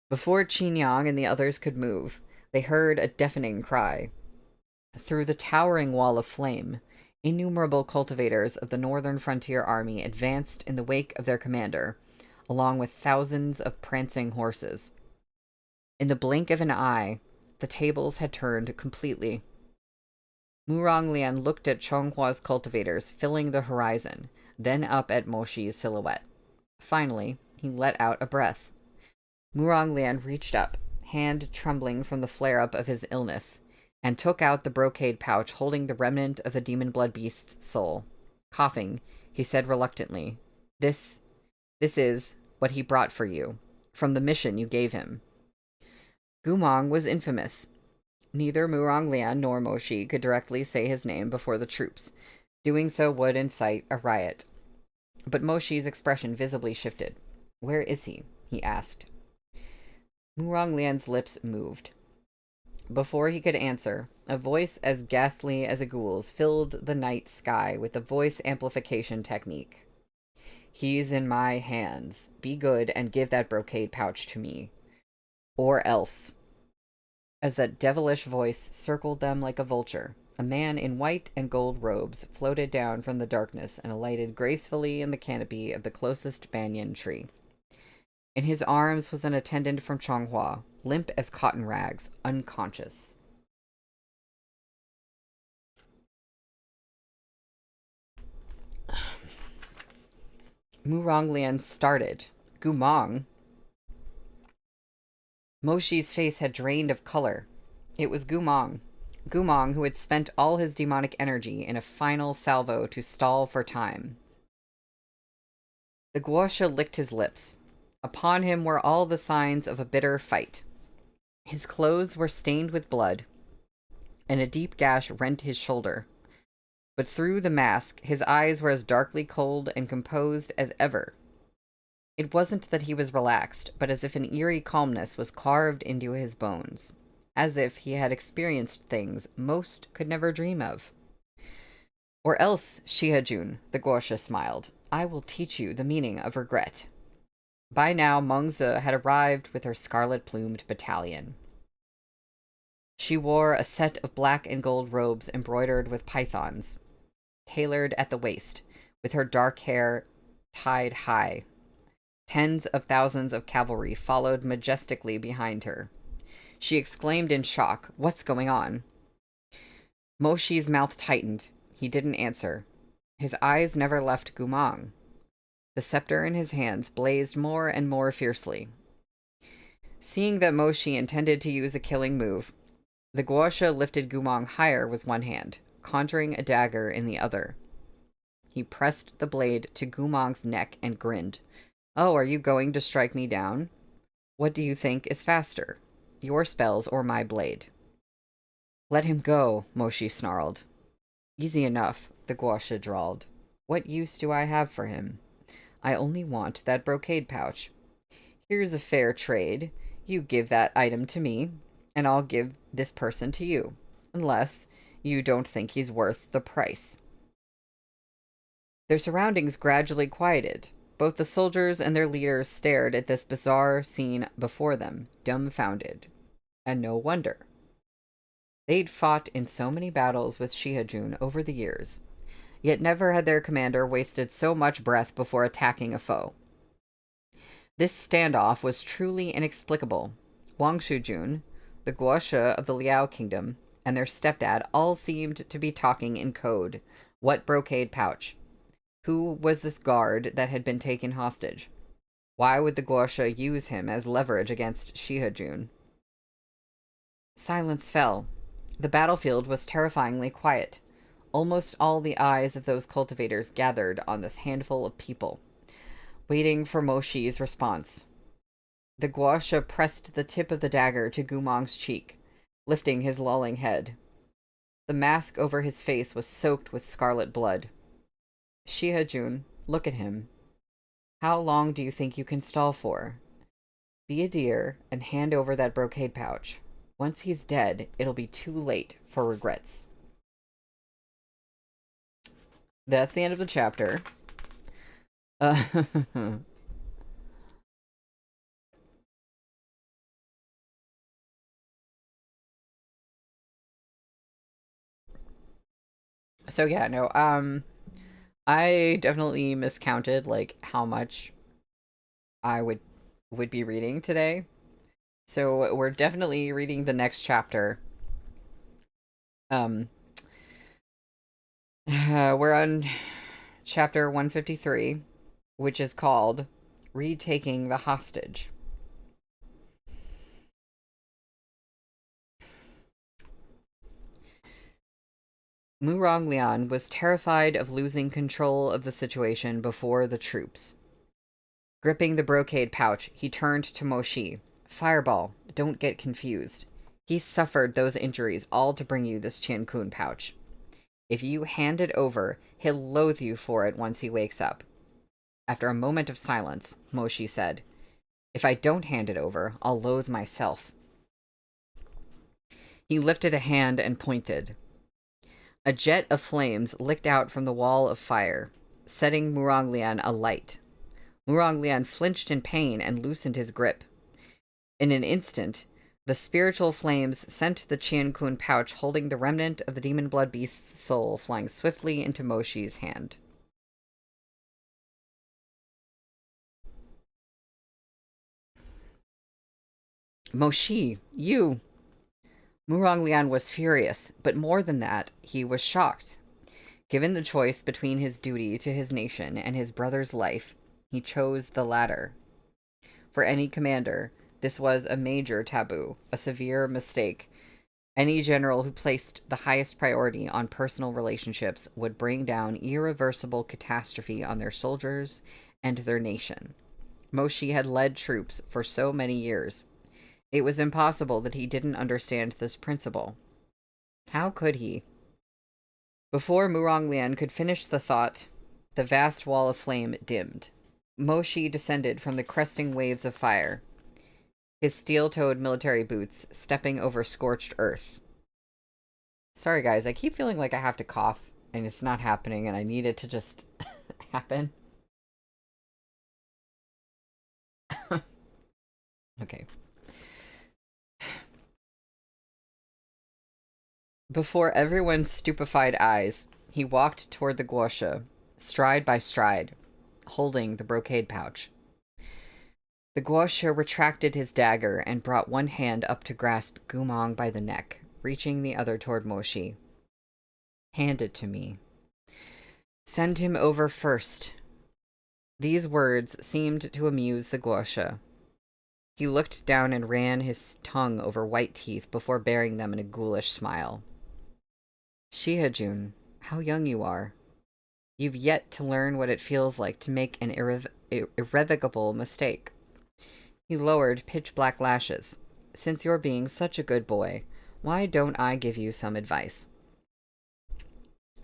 Before Qinyang and the others could move, they heard a deafening cry. Through the towering wall of flame, innumerable cultivators of the Northern Frontier Army advanced in the wake of their commander, along with thousands of prancing horses. In the blink of an eye, the tables had turned completely. Muronglian looked at Chonghua's cultivators filling the horizon, then up at Moshi's silhouette. Finally, he let out a breath. Muronglian reached up, hand trembling from the flare-up of his illness, and took out the brocade pouch holding the remnant of the demon blood beast's soul. Coughing, he said reluctantly, This is what he brought for you, from the mission you gave him. Gumong was infamous. Neither Muronglian nor Moshi could directly say his name before the troops. Doing so would incite a riot. But Moshi's expression visibly shifted. Where is he? He asked. Muronglian's lips moved. Before he could answer, a voice as ghastly as a ghoul's filled the night sky with the voice amplification technique. He's in my hands. Be good and give that brocade pouch to me. Or else. As that devilish voice circled them like a vulture, a man in white and gold robes floated down from the darkness and alighted gracefully in the canopy of the closest banyan tree. In his arms was an attendant from Chonghua, limp as cotton rags, unconscious. Muronglian started. Gumong. Moshi's face had drained of color. It was Gumong. Gumong, who had spent all his demonic energy in a final salvo to stall for time. The Guosha licked his lips. Upon him were all the signs of a bitter fight. His clothes were stained with blood, and a deep gash rent his shoulder. But through the mask, his eyes were as darkly cold and composed as ever. It wasn't that he was relaxed, but as if an eerie calmness was carved into his bones, as if he had experienced things most could never dream of. Or else, Shihajun, the Guosha smiled, I will teach you the meaning of regret. By now, Mengzi had arrived with her scarlet-plumed battalion. She wore a set of black and gold robes embroidered with pythons, tailored at the waist, with her dark hair tied high. Tens of thousands of cavalry followed majestically behind her. She exclaimed in shock, What's going on? Moshi's mouth tightened. He didn't answer. His eyes never left Gumong. The scepter in his hands blazed more and more fiercely. Seeing that Moshi intended to use a killing move, the Guosha lifted Gumong higher with one hand, conjuring a dagger in the other. He pressed the blade to Gumong's neck and grinned. Oh, are you going to strike me down? What do you think is faster, your spells or my blade? Let him go, Moshi snarled. Easy enough, the Guosha drawled. What use do I have for him? I only want that brocade pouch. Here's a fair trade. You give that item to me, and I'll give this person to you, unless you don't think he's worth the price. Their surroundings gradually quieted. Both the soldiers and their leaders stared at this bizarre scene before them, dumbfounded. And no wonder. They'd fought in so many battles with Shihajun over the years, yet never had their commander wasted so much breath before attacking a foe. This standoff was truly inexplicable. Wang Shujun, the guosha of the Liao kingdom, and their stepdad all seemed to be talking in code. What brocade pouch? Who was this guard that had been taken hostage? Why would the guosha use him as leverage against Shihajun? Silence fell. The battlefield was terrifyingly quiet. Almost all the eyes of those cultivators gathered on this handful of people, waiting for Moshi's response. The guasha pressed the tip of the dagger to Gumong's cheek, lifting his lolling head. The mask over his face was soaked with scarlet blood. Shihajun, look at him. How long do you think you can stall for? Be a dear and hand over that brocade pouch. Once he's dead, it'll be too late for regrets. That's the end of the chapter. So yeah, no, I definitely miscounted like how much I would be reading today. So we're definitely reading the next chapter. We're on chapter 153, which is called Retaking the Hostage. Murong Lian was terrified of losing control of the situation before the troops. Gripping the brocade pouch, he turned to Moshi. Fireball, don't get confused. He suffered those injuries all to bring you this Qiankun pouch. If you hand it over, he'll loathe you for it once he wakes up. After a moment of silence, Moshi said, If I don't hand it over, I'll loathe myself. He lifted a hand and pointed. A jet of flames licked out from the wall of fire, setting Murong Lian alight. Murong Lian flinched in pain and loosened his grip. In an instant, the spiritual flames sent the Qiankun pouch holding the remnant of the demon blood beast's soul flying swiftly into Moshi's hand. Moshi, you! Murong Lian was furious, but more than that, he was shocked. Given the choice between his duty to his nation and his brother's life, he chose the latter. For any commander, this was a major taboo, a severe mistake. Any general who placed the highest priority on personal relationships would bring down irreversible catastrophe on their soldiers and their nation. Moshi had led troops for so many years. It was impossible that he didn't understand this principle. How could he? Before Murong Lian could finish the thought, the vast wall of flame dimmed. Moshi descended from the cresting waves of fire, his steel-toed military boots stepping over scorched earth. Sorry guys, I keep feeling like I have to cough, and it's not happening, and I need it to just happen. Okay. Before everyone's stupefied eyes, he walked toward the guosha, stride by stride, holding the brocade pouch. The guosha retracted his dagger and brought one hand up to grasp Gumong by the neck, reaching the other toward Moshi. Hand it to me. Send him over first. These words seemed to amuse the guosha. He looked down and ran his tongue over white teeth before baring them in a ghoulish smile. Shihajun, how young you are. You've yet to learn what it feels like to make an irrevocable mistake. He lowered pitch-black lashes. Since you're being such a good boy, why don't I give you some advice?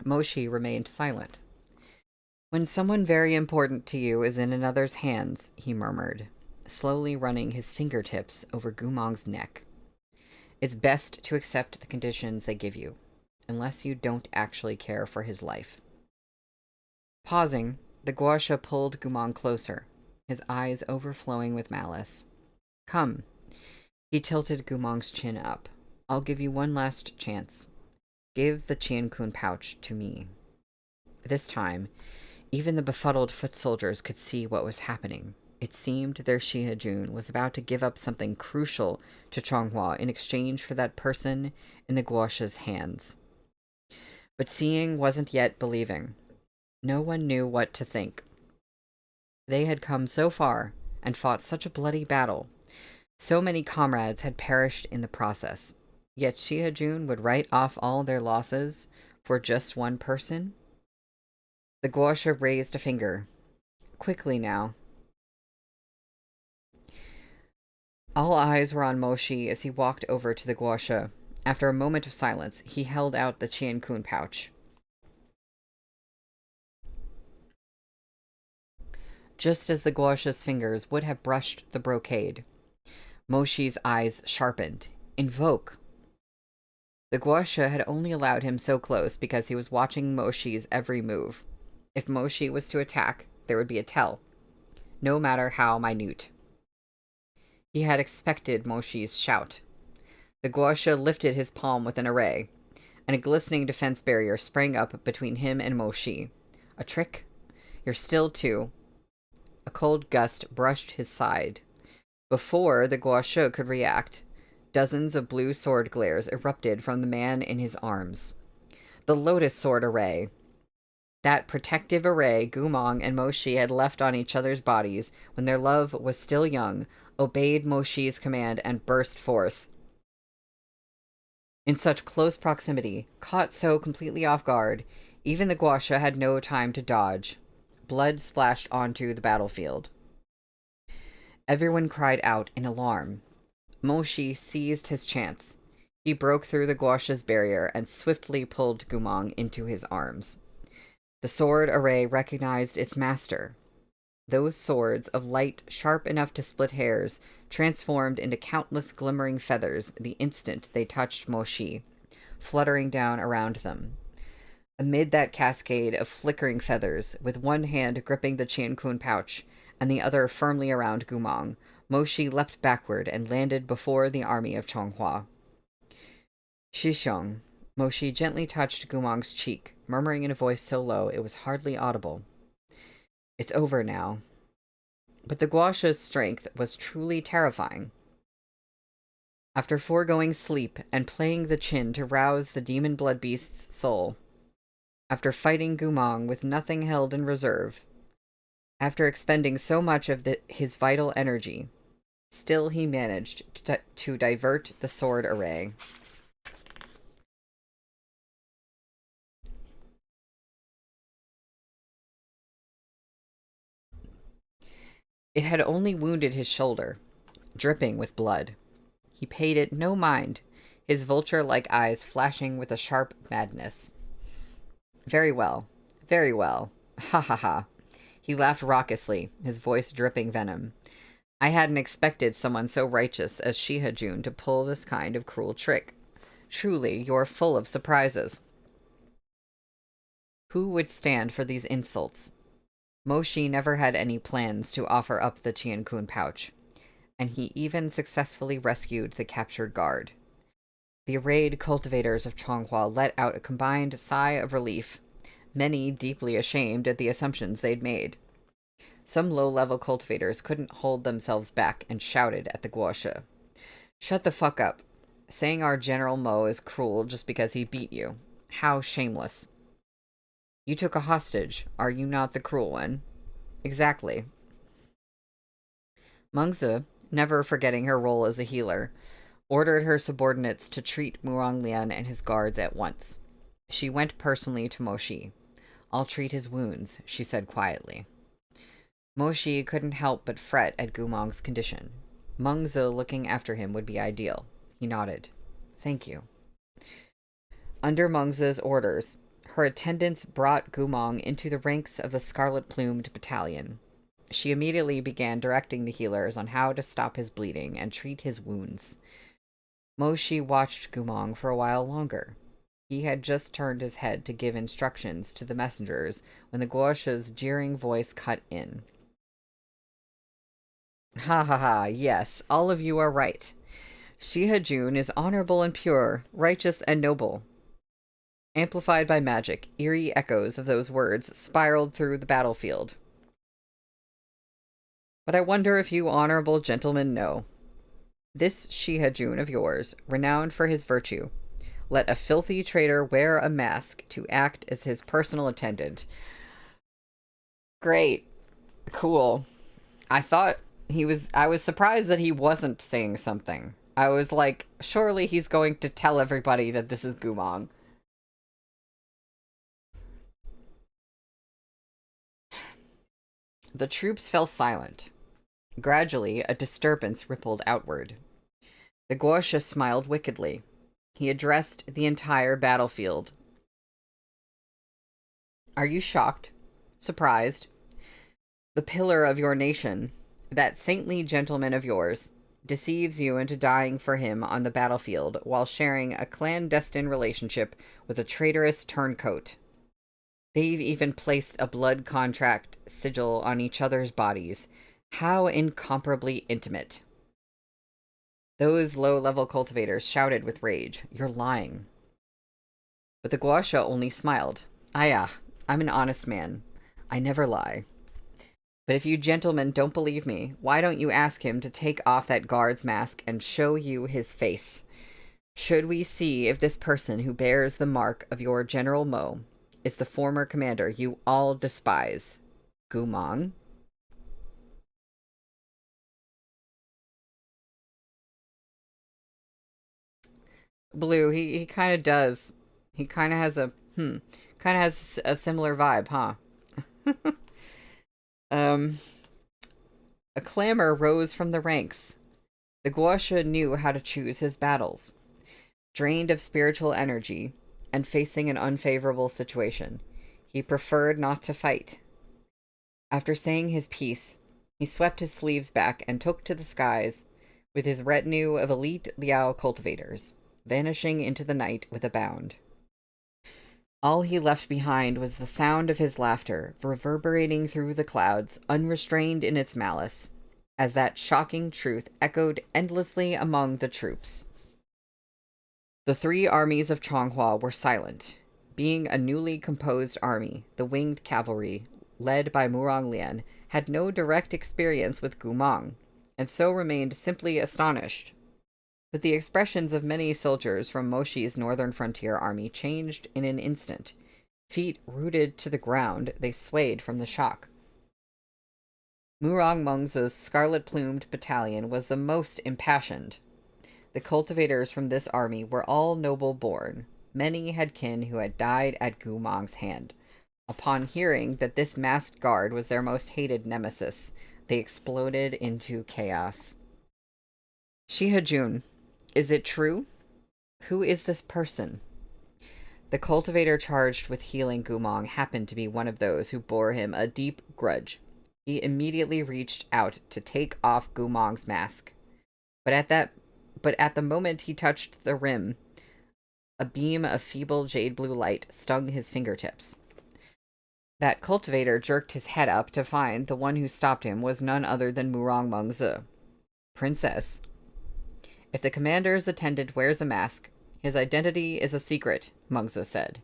Moshi remained silent. When someone very important to you is in another's hands, he murmured, slowly running his fingertips over Gumong's neck. It's best to accept the conditions they give you, unless you don't actually care for his life. Pausing, The guasha pulled Gumong closer, his eyes overflowing with malice. Come. He tilted Gumong's chin up. I'll give you one last chance. Give the Qiankun pouch to me. This time, even the befuddled foot soldiers could see what was happening. It seemed their Shihajun was about to give up something crucial to Chonghua in exchange for that person in the guasha's hands. But seeing wasn't yet believing. No one knew what to think. They had come so far and fought such a bloody battle. So many comrades had perished in the process. Yet Shihajun would write off all their losses for just one person? The guasha raised a finger. Quickly now. All eyes were on Moshi as he walked over to the guasha. After a moment of silence, he held out the Qiankun pouch. Just as the guasha's fingers would have brushed the brocade, Moshi's eyes sharpened. Invoke! The guasha had only allowed him so close because he was watching Moshi's every move. If Moshi was to attack, there would be a tell, no matter how minute. He had expected Moshi's shout. The guasha lifted his palm with an array, and a glistening defense barrier sprang up between him and Moshi. A trick? You're still too. A cold gust brushed his side. Before the guasha could react, dozens of blue sword glares erupted from the man in his arms. The lotus sword array. That protective array Gumong and Moshi had left on each other's bodies when their love was still young, obeyed Moshi's command and burst forth. In such close proximity, caught so completely off guard, even the guasha had no time to dodge. Blood splashed onto the battlefield. Everyone cried out in alarm. Moshi seized his chance. He broke through the guasha's barrier and swiftly pulled Gumong into his arms. The sword array recognized its master. Those swords, of light sharp enough to split hairs, transformed into countless glimmering feathers the instant they touched Moshi, fluttering down around them. Amid that cascade of flickering feathers, with one hand gripping the Qiankun pouch and the other firmly around Gumong, Moshi leapt backward and landed before the army of Chonghua. Shishong. Moshi gently touched Gumong's cheek, murmuring in a voice so low it was hardly audible. It's over now. But the guasha's strength was truly terrifying. After foregoing sleep and playing the chin to rouse the demon blood beast's soul, after fighting Gumong with nothing held in reserve, after expending so much of his vital energy, still he managed to divert the sword array. It had only wounded his shoulder, dripping with blood. He paid it no mind, his vulture-like eyes flashing with a sharp madness. Very well. Very well. Ha ha ha. He laughed raucously, his voice dripping venom. I hadn't expected someone so righteous as Shihajun to pull this kind of cruel trick. Truly, you're full of surprises. Who would stand for these insults? Moshi never had any plans to offer up the Qiankun pouch, and he even successfully rescued the captured guard. The arrayed cultivators of Chonghua let out a combined sigh of relief, many deeply ashamed at the assumptions they'd made. Some low-level cultivators couldn't hold themselves back and shouted at the guasha. Shut the fuck up. Saying our General Mo is cruel just because he beat you. How shameless. You took a hostage. Are you not the cruel one? Exactly. Mengzi, never forgetting her role as a healer, ordered her subordinates to treat Muranglian and his guards at once. She went personally to Moshi. I'll treat his wounds, she said quietly. Moshi couldn't help but fret at Gumong's condition. Mengzi looking after him would be ideal. He nodded. Thank you. Under Mengzi's orders, her attendants brought Gumong into the ranks of the scarlet-plumed battalion. She immediately began directing the healers on how to stop his bleeding and treat his wounds. Moshi watched Gumong for a while longer. He had just turned his head to give instructions to the messengers when the Guosha's jeering voice cut in. Ha ha ha, yes, all of you are right. Shihajun is honorable and pure, righteous and noble. Amplified by magic, eerie echoes of those words spiraled through the battlefield. But I wonder if you honorable gentlemen know. This Shihajun of yours, renowned for his virtue, let a filthy traitor wear a mask to act as his personal attendant. Great. Cool. I was surprised that he wasn't saying something. I was like, surely he's going to tell everybody that this is Gumong. The troops fell silent. Gradually, a disturbance rippled outward. The Guosha smiled wickedly. He addressed the entire battlefield. Are you shocked? Surprised? The pillar of your nation, that saintly gentleman of yours, deceives you into dying for him on the battlefield while sharing a clandestine relationship with a traitorous turncoat. They've even placed a blood contract sigil on each other's bodies. How incomparably intimate. Those low-level cultivators shouted with rage, "You're lying." But the Guasha only smiled. "Aya, I'm an honest man. I never lie. But if you gentlemen don't believe me, why don't you ask him to take off that guard's mask and show you his face? Should we see if this person who bears the mark of your General Mo is the former commander you all despise, Gumong?" Blue, he kind of does. He kind of has a similar vibe, huh? A clamor rose from the ranks. The Guasha knew how to choose his battles. Drained of spiritual energy and facing an unfavorable situation, he preferred not to fight. After saying his piece, he swept his sleeves back and took to the skies with his retinue of elite Liao cultivators, vanishing into the night with a bound. All he left behind was the sound of his laughter, reverberating through the clouds, unrestrained in its malice, as that shocking truth echoed endlessly among the troops. The three armies of Changhua were silent. Being a newly composed army, the winged cavalry, led by Murong Lian, had no direct experience with Gumong, and so remained simply astonished. But the expressions of many soldiers from Moshi's northern frontier army changed in an instant. Feet rooted to the ground, they swayed from the shock. Murong Mengze's scarlet-plumed battalion was the most impassioned. The cultivators from this army were all noble-born. Many had kin who had died at Gumong's hand. Upon hearing that this masked guard was their most hated nemesis, they exploded into chaos. Shihajun, is it true? Who is this person? The cultivator charged with healing Gumong happened to be one of those who bore him a deep grudge. He immediately reached out to take off Gumong's mask. But at the moment he touched the rim, a beam of feeble jade blue light stung his fingertips. That cultivator jerked his head up to find the one who stopped him was none other than Murong Mengze. "Princess, if the commander's attendant wears a mask, his identity is a secret," Mengze said,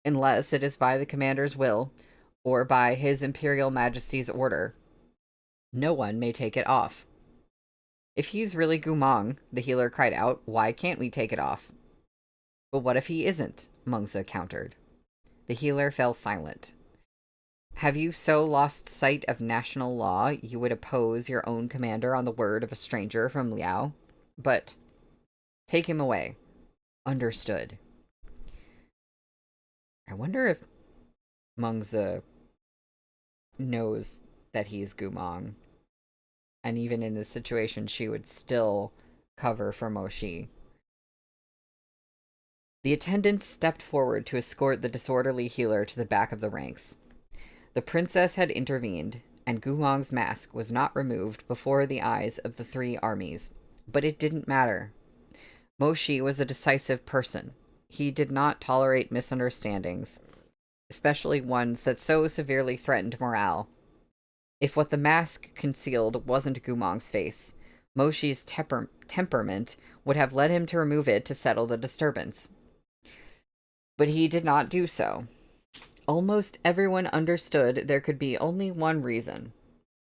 "unless it is by the commander's will, or by his Imperial Majesty's order. No one may take it off." "If he's really Gumong," the healer cried out, "why can't we take it off?" "But what if he isn't?" Mengze countered. The healer fell silent. "Have you so lost sight of national law you would oppose your own commander on the word of a stranger from Liao? But take him away." "Understood." I wonder if Mengze knows that he's Gumong. And even in this situation, she would still cover for Moshi. The attendants stepped forward to escort the disorderly healer to the back of the ranks. The princess had intervened, and Gumong's mask was not removed before the eyes of the three armies. But it didn't matter. Moshi was a decisive person. He did not tolerate misunderstandings, especially ones that so severely threatened morale. If what the mask concealed wasn't Gumong's face, Moshi's temperament would have led him to remove it to settle the disturbance. But he did not do so. Almost everyone understood there could be only one reason.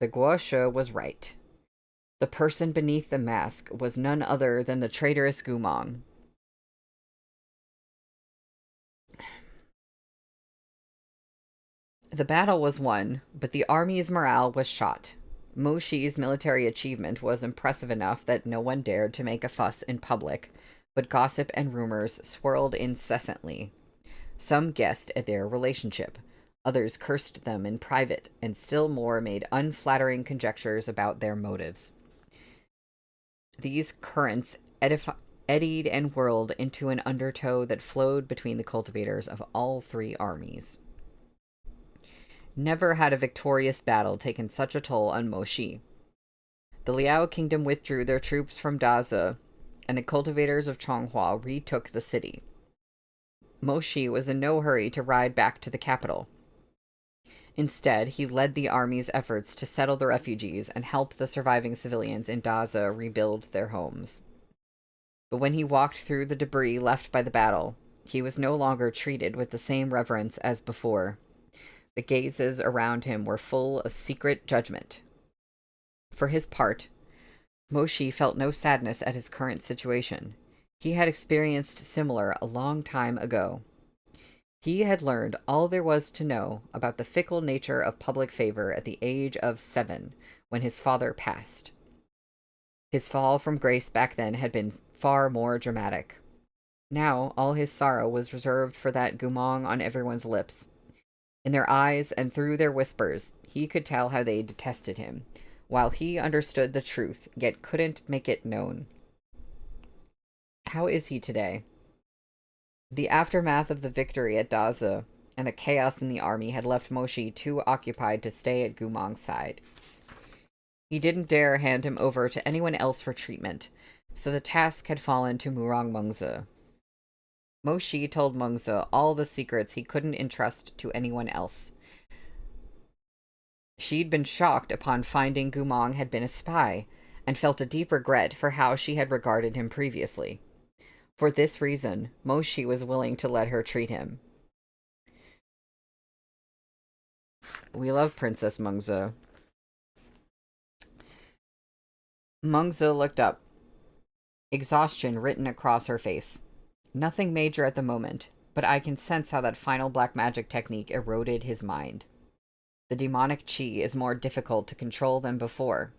The Guosha was right. The person beneath the mask was none other than the traitorous Gumong. The battle was won, but the army's morale was shot. Moshi's military achievement was impressive enough that no one dared to make a fuss in public, but gossip and rumors swirled incessantly. Some guessed at their relationship, others cursed them in private, and still more made unflattering conjectures about their motives. These currents eddied and whirled into an undertow that flowed between the cultivators of all three armies. Never had a victorious battle taken such a toll on Moshi. The Liao kingdom withdrew their troops from Daza, and the cultivators of Chonghua retook the city. Moshi was in no hurry to ride back to the capital. Instead, he led the army's efforts to settle the refugees and help the surviving civilians in Daza rebuild their homes. But when he walked through the debris left by the battle, he was no longer treated with the same reverence as before. The gazes around him were full of secret judgment. For his part, Moshi felt no sadness at his current situation. He had experienced similar a long time ago. He had learned all there was to know about the fickle nature of public favor at the age of 7, when his father passed. His fall from grace back then had been far more dramatic. Now all his sorrow was reserved for that Gumong on everyone's lips. In their eyes and through their whispers, he could tell how they detested him, while he understood the truth, yet couldn't make it known. How is he today? The aftermath of the victory at Daza and the chaos in the army had left Moshi too occupied to stay at Gumong's side. He didn't dare hand him over to anyone else for treatment, so the task had fallen to Murong Mengzi. Moshi told Mengzi all the secrets he couldn't entrust to anyone else. She'd been shocked upon finding Gumong had been a spy, and felt a deep regret for how she had regarded him previously. For this reason, Moshi was willing to let her treat him. We love Princess Mengzi. Mengzi looked up, exhaustion written across her face. Nothing major at the moment, but I can sense how that final black magic technique eroded his mind. The demonic chi is more difficult to control than before.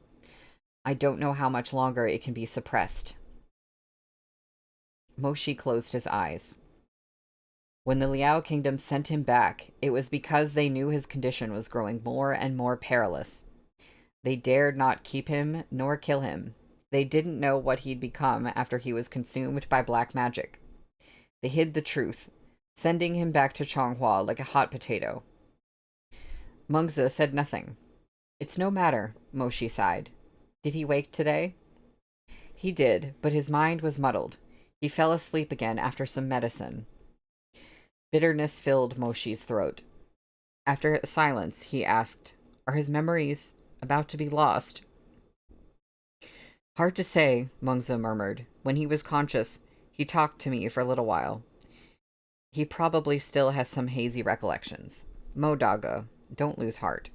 I don't know how much longer it can be suppressed. Moshi closed his eyes. When the Liao kingdom sent him back, it was because they knew his condition was growing more and more perilous. They dared not keep him nor kill him. They didn't know what he'd become after he was consumed by black magic. They hid the truth, sending him back to Chonghua like a hot potato. Mengzi said nothing. It's no matter, Moshi sighed. Did he wake today? He did, but his mind was muddled. He fell asleep again after some medicine. Bitterness filled Moshi's throat. After a silence, he asked, Are his memories about to be lost? Hard to say, Mengzi murmured. When he was conscious, he talked to me for a little while. He probably still has some hazy recollections. Modaga, don't lose heart.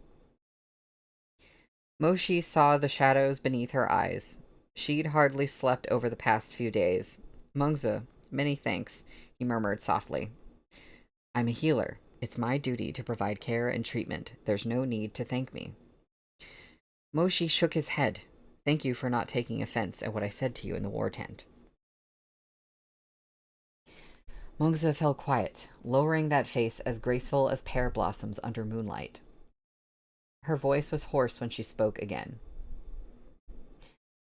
Moshi saw the shadows beneath her eyes. She'd hardly slept over the past few days. Mengzi, many thanks, he murmured softly. I'm a healer. It's my duty to provide care and treatment. There's no need to thank me. Moshi shook his head. Thank you for not taking offense at what I said to you in the war tent. Mengzi fell quiet, lowering that face as graceful as pear blossoms under moonlight. Her voice was hoarse when she spoke again.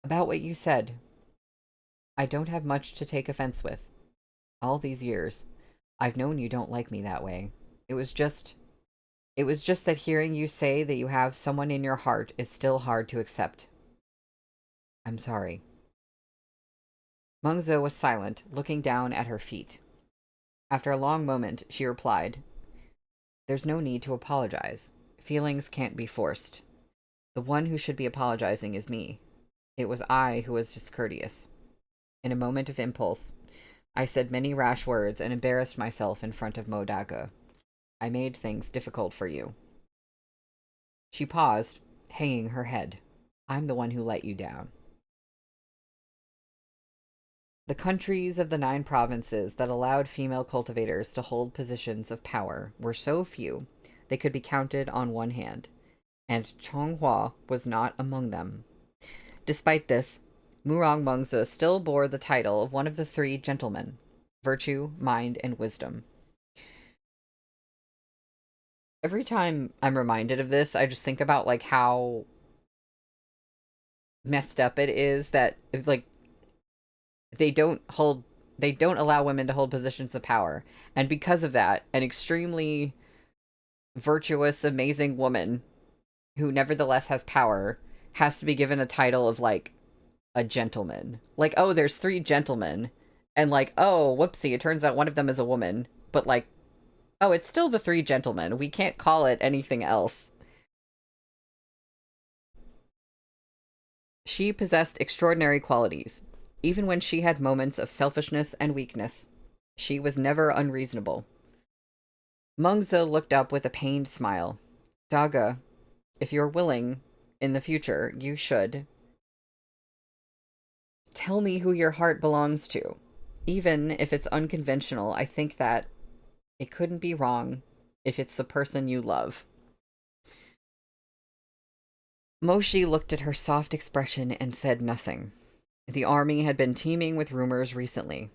About what you said, I don't have much to take offense with. All these years, I've known you don't like me that way. It was just that hearing you say that you have someone in your heart is still hard to accept. I'm sorry. Mengzi was silent, looking down at her feet. After a long moment, she replied, "There's no need to apologize. Feelings can't be forced. The one who should be apologizing is me. It was I who was discourteous. In a moment of impulse, I said many rash words and embarrassed myself in front of Modaga. I made things difficult for you." She paused, hanging her head. "I'm the one who let you down." The countries of the 9 provinces that allowed female cultivators to hold positions of power were so few they could be counted on one hand, and Chonghua was not among them. Despite this, Murong Mengzi still bore the title of one of the 3 gentlemen: virtue, mind, and wisdom. Every time I'm reminded of this, I just think about, like, how messed up it is that, like, they don't allow women to hold positions of power. And because of that, an extremely virtuous, amazing woman who nevertheless has power has to be given a title of, like, a gentleman. Like, oh, there's 3 gentlemen. And, like, oh, whoopsie, it turns out one of them is a woman. But, like, oh, it's still the 3 gentlemen. We can't call it anything else. She possessed extraordinary qualities. Even when she had moments of selfishness and weakness, she was never unreasonable. Mengzi looked up with a pained smile. "Daga, if you're willing, in the future, you should tell me who your heart belongs to. Even if it's unconventional, I think that it couldn't be wrong if it's the person you love." Moshi looked at her soft expression and said nothing. The army had been teeming with rumors recently.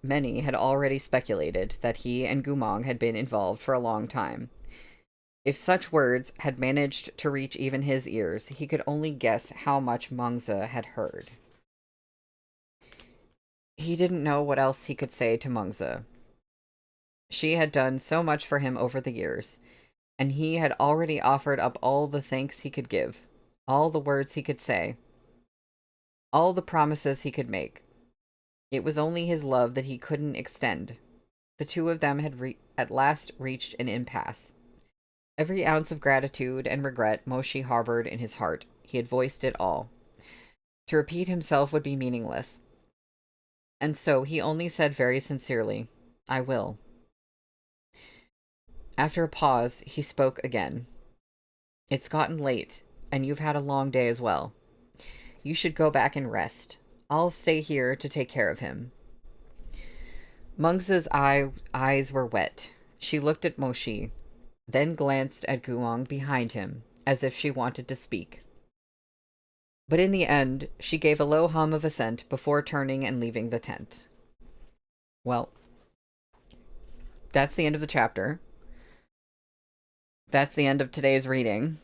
Many had already speculated that he and Gumong had been involved for a long time. If such words had managed to reach even his ears, he could only guess how much Mengzi had heard. He didn't know what else he could say to Mengzi. She had done so much for him over the years, and he had already offered up all the thanks he could give, all the words he could say, all the promises he could make. It was only his love that he couldn't extend. The 2 of them had at last reached an impasse. Every ounce of gratitude and regret Moshi harbored in his heart. He had voiced it all. To repeat himself would be meaningless. And so he only said very sincerely, "I will." After a pause, he spoke again. "It's gotten late, and you've had a long day as well. You should go back and rest. I'll stay here to take care of him." Mengzi's eyes were wet. She looked at Moshi, then glanced at Guang behind him, as if she wanted to speak. But in the end, she gave a low hum of assent before turning and leaving the tent. Well, that's the end of the chapter. That's the end of today's reading.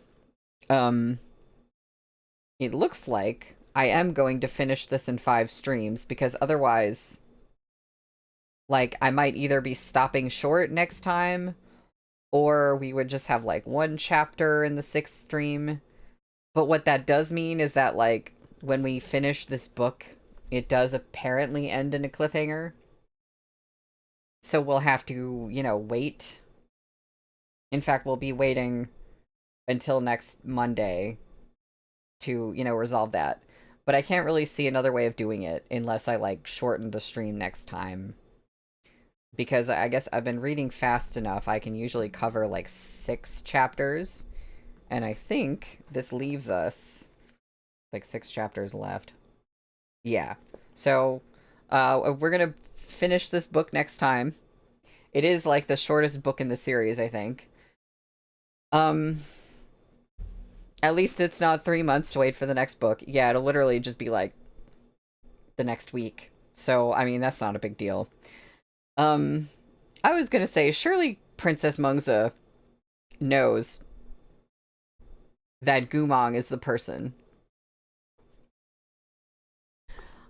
It looks like I am going to finish this in 5 streams, because otherwise, like, I might either be stopping short next time, or we would just have, like, 1 chapter in the 6th stream. But what that does mean is that, like, when we finish this book, it does apparently end in a cliffhanger. So we'll have to, you know, wait. In fact, we'll be waiting until next Monday to, you know, resolve that. But I can't really see another way of doing it unless I, like, shorten the stream next time. Because I guess I've been reading fast enough, I can usually cover, like, 6 chapters. And I think this leaves us, like, 6 chapters left. Yeah. So, we're gonna finish this book next time. It is, like, the shortest book in the series, I think. At least it's not 3 months to wait for the next book. Yeah, it'll literally just be, like, the next week. So, I mean, that's not a big deal. I was gonna say, surely Princess Mengzi knows that Gumong is the person.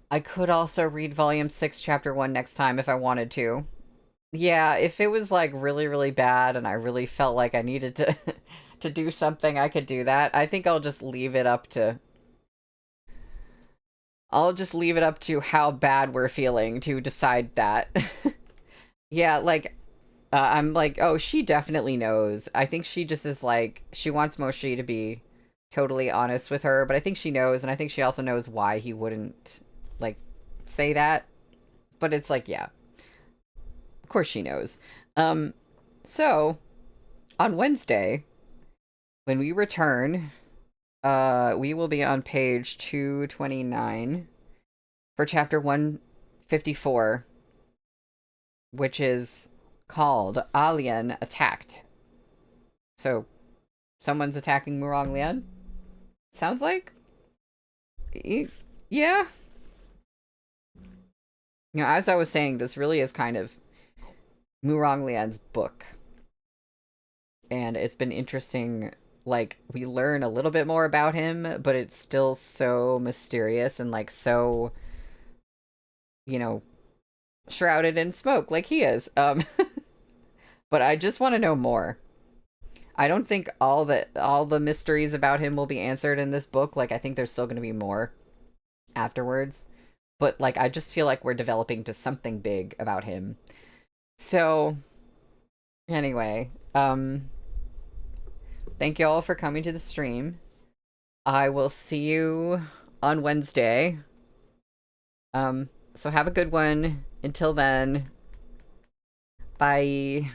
I could also read Volume 6, Chapter 1 next time if I wanted to. Yeah, if it was, like, really, really bad and I really felt like I needed to to do something, I could do that. I think I'll just leave it up to... I'll just leave it up to how bad we're feeling to decide that. Yeah, like, I'm like, oh, she definitely knows. I think she just is like, she wants Moshi to be totally honest with her, but I think she knows, and I think she also knows why he wouldn't, like, say that. But it's like, yeah, of course she knows. Um, so, on Wednesday, when we return, we will be on page 229 for chapter 154, which is called Alien Attacked. So, someone's attacking Murong Lian? Sounds like? Yeah. You know, as I was saying, this really is kind of Murong Lian's book. And it's been interesting. Like, we learn a little bit more about him, but it's still so mysterious and, like, so, you know, shrouded in smoke like he is. But I just want to know more. I don't think all the mysteries about him will be answered in this book. Like, I think there's still going to be more afterwards. But, like, I just feel like we're developing to something big about him. So, anyway, thank you all for coming to the stream. I will see you on Wednesday. So have a good one. Until then, bye.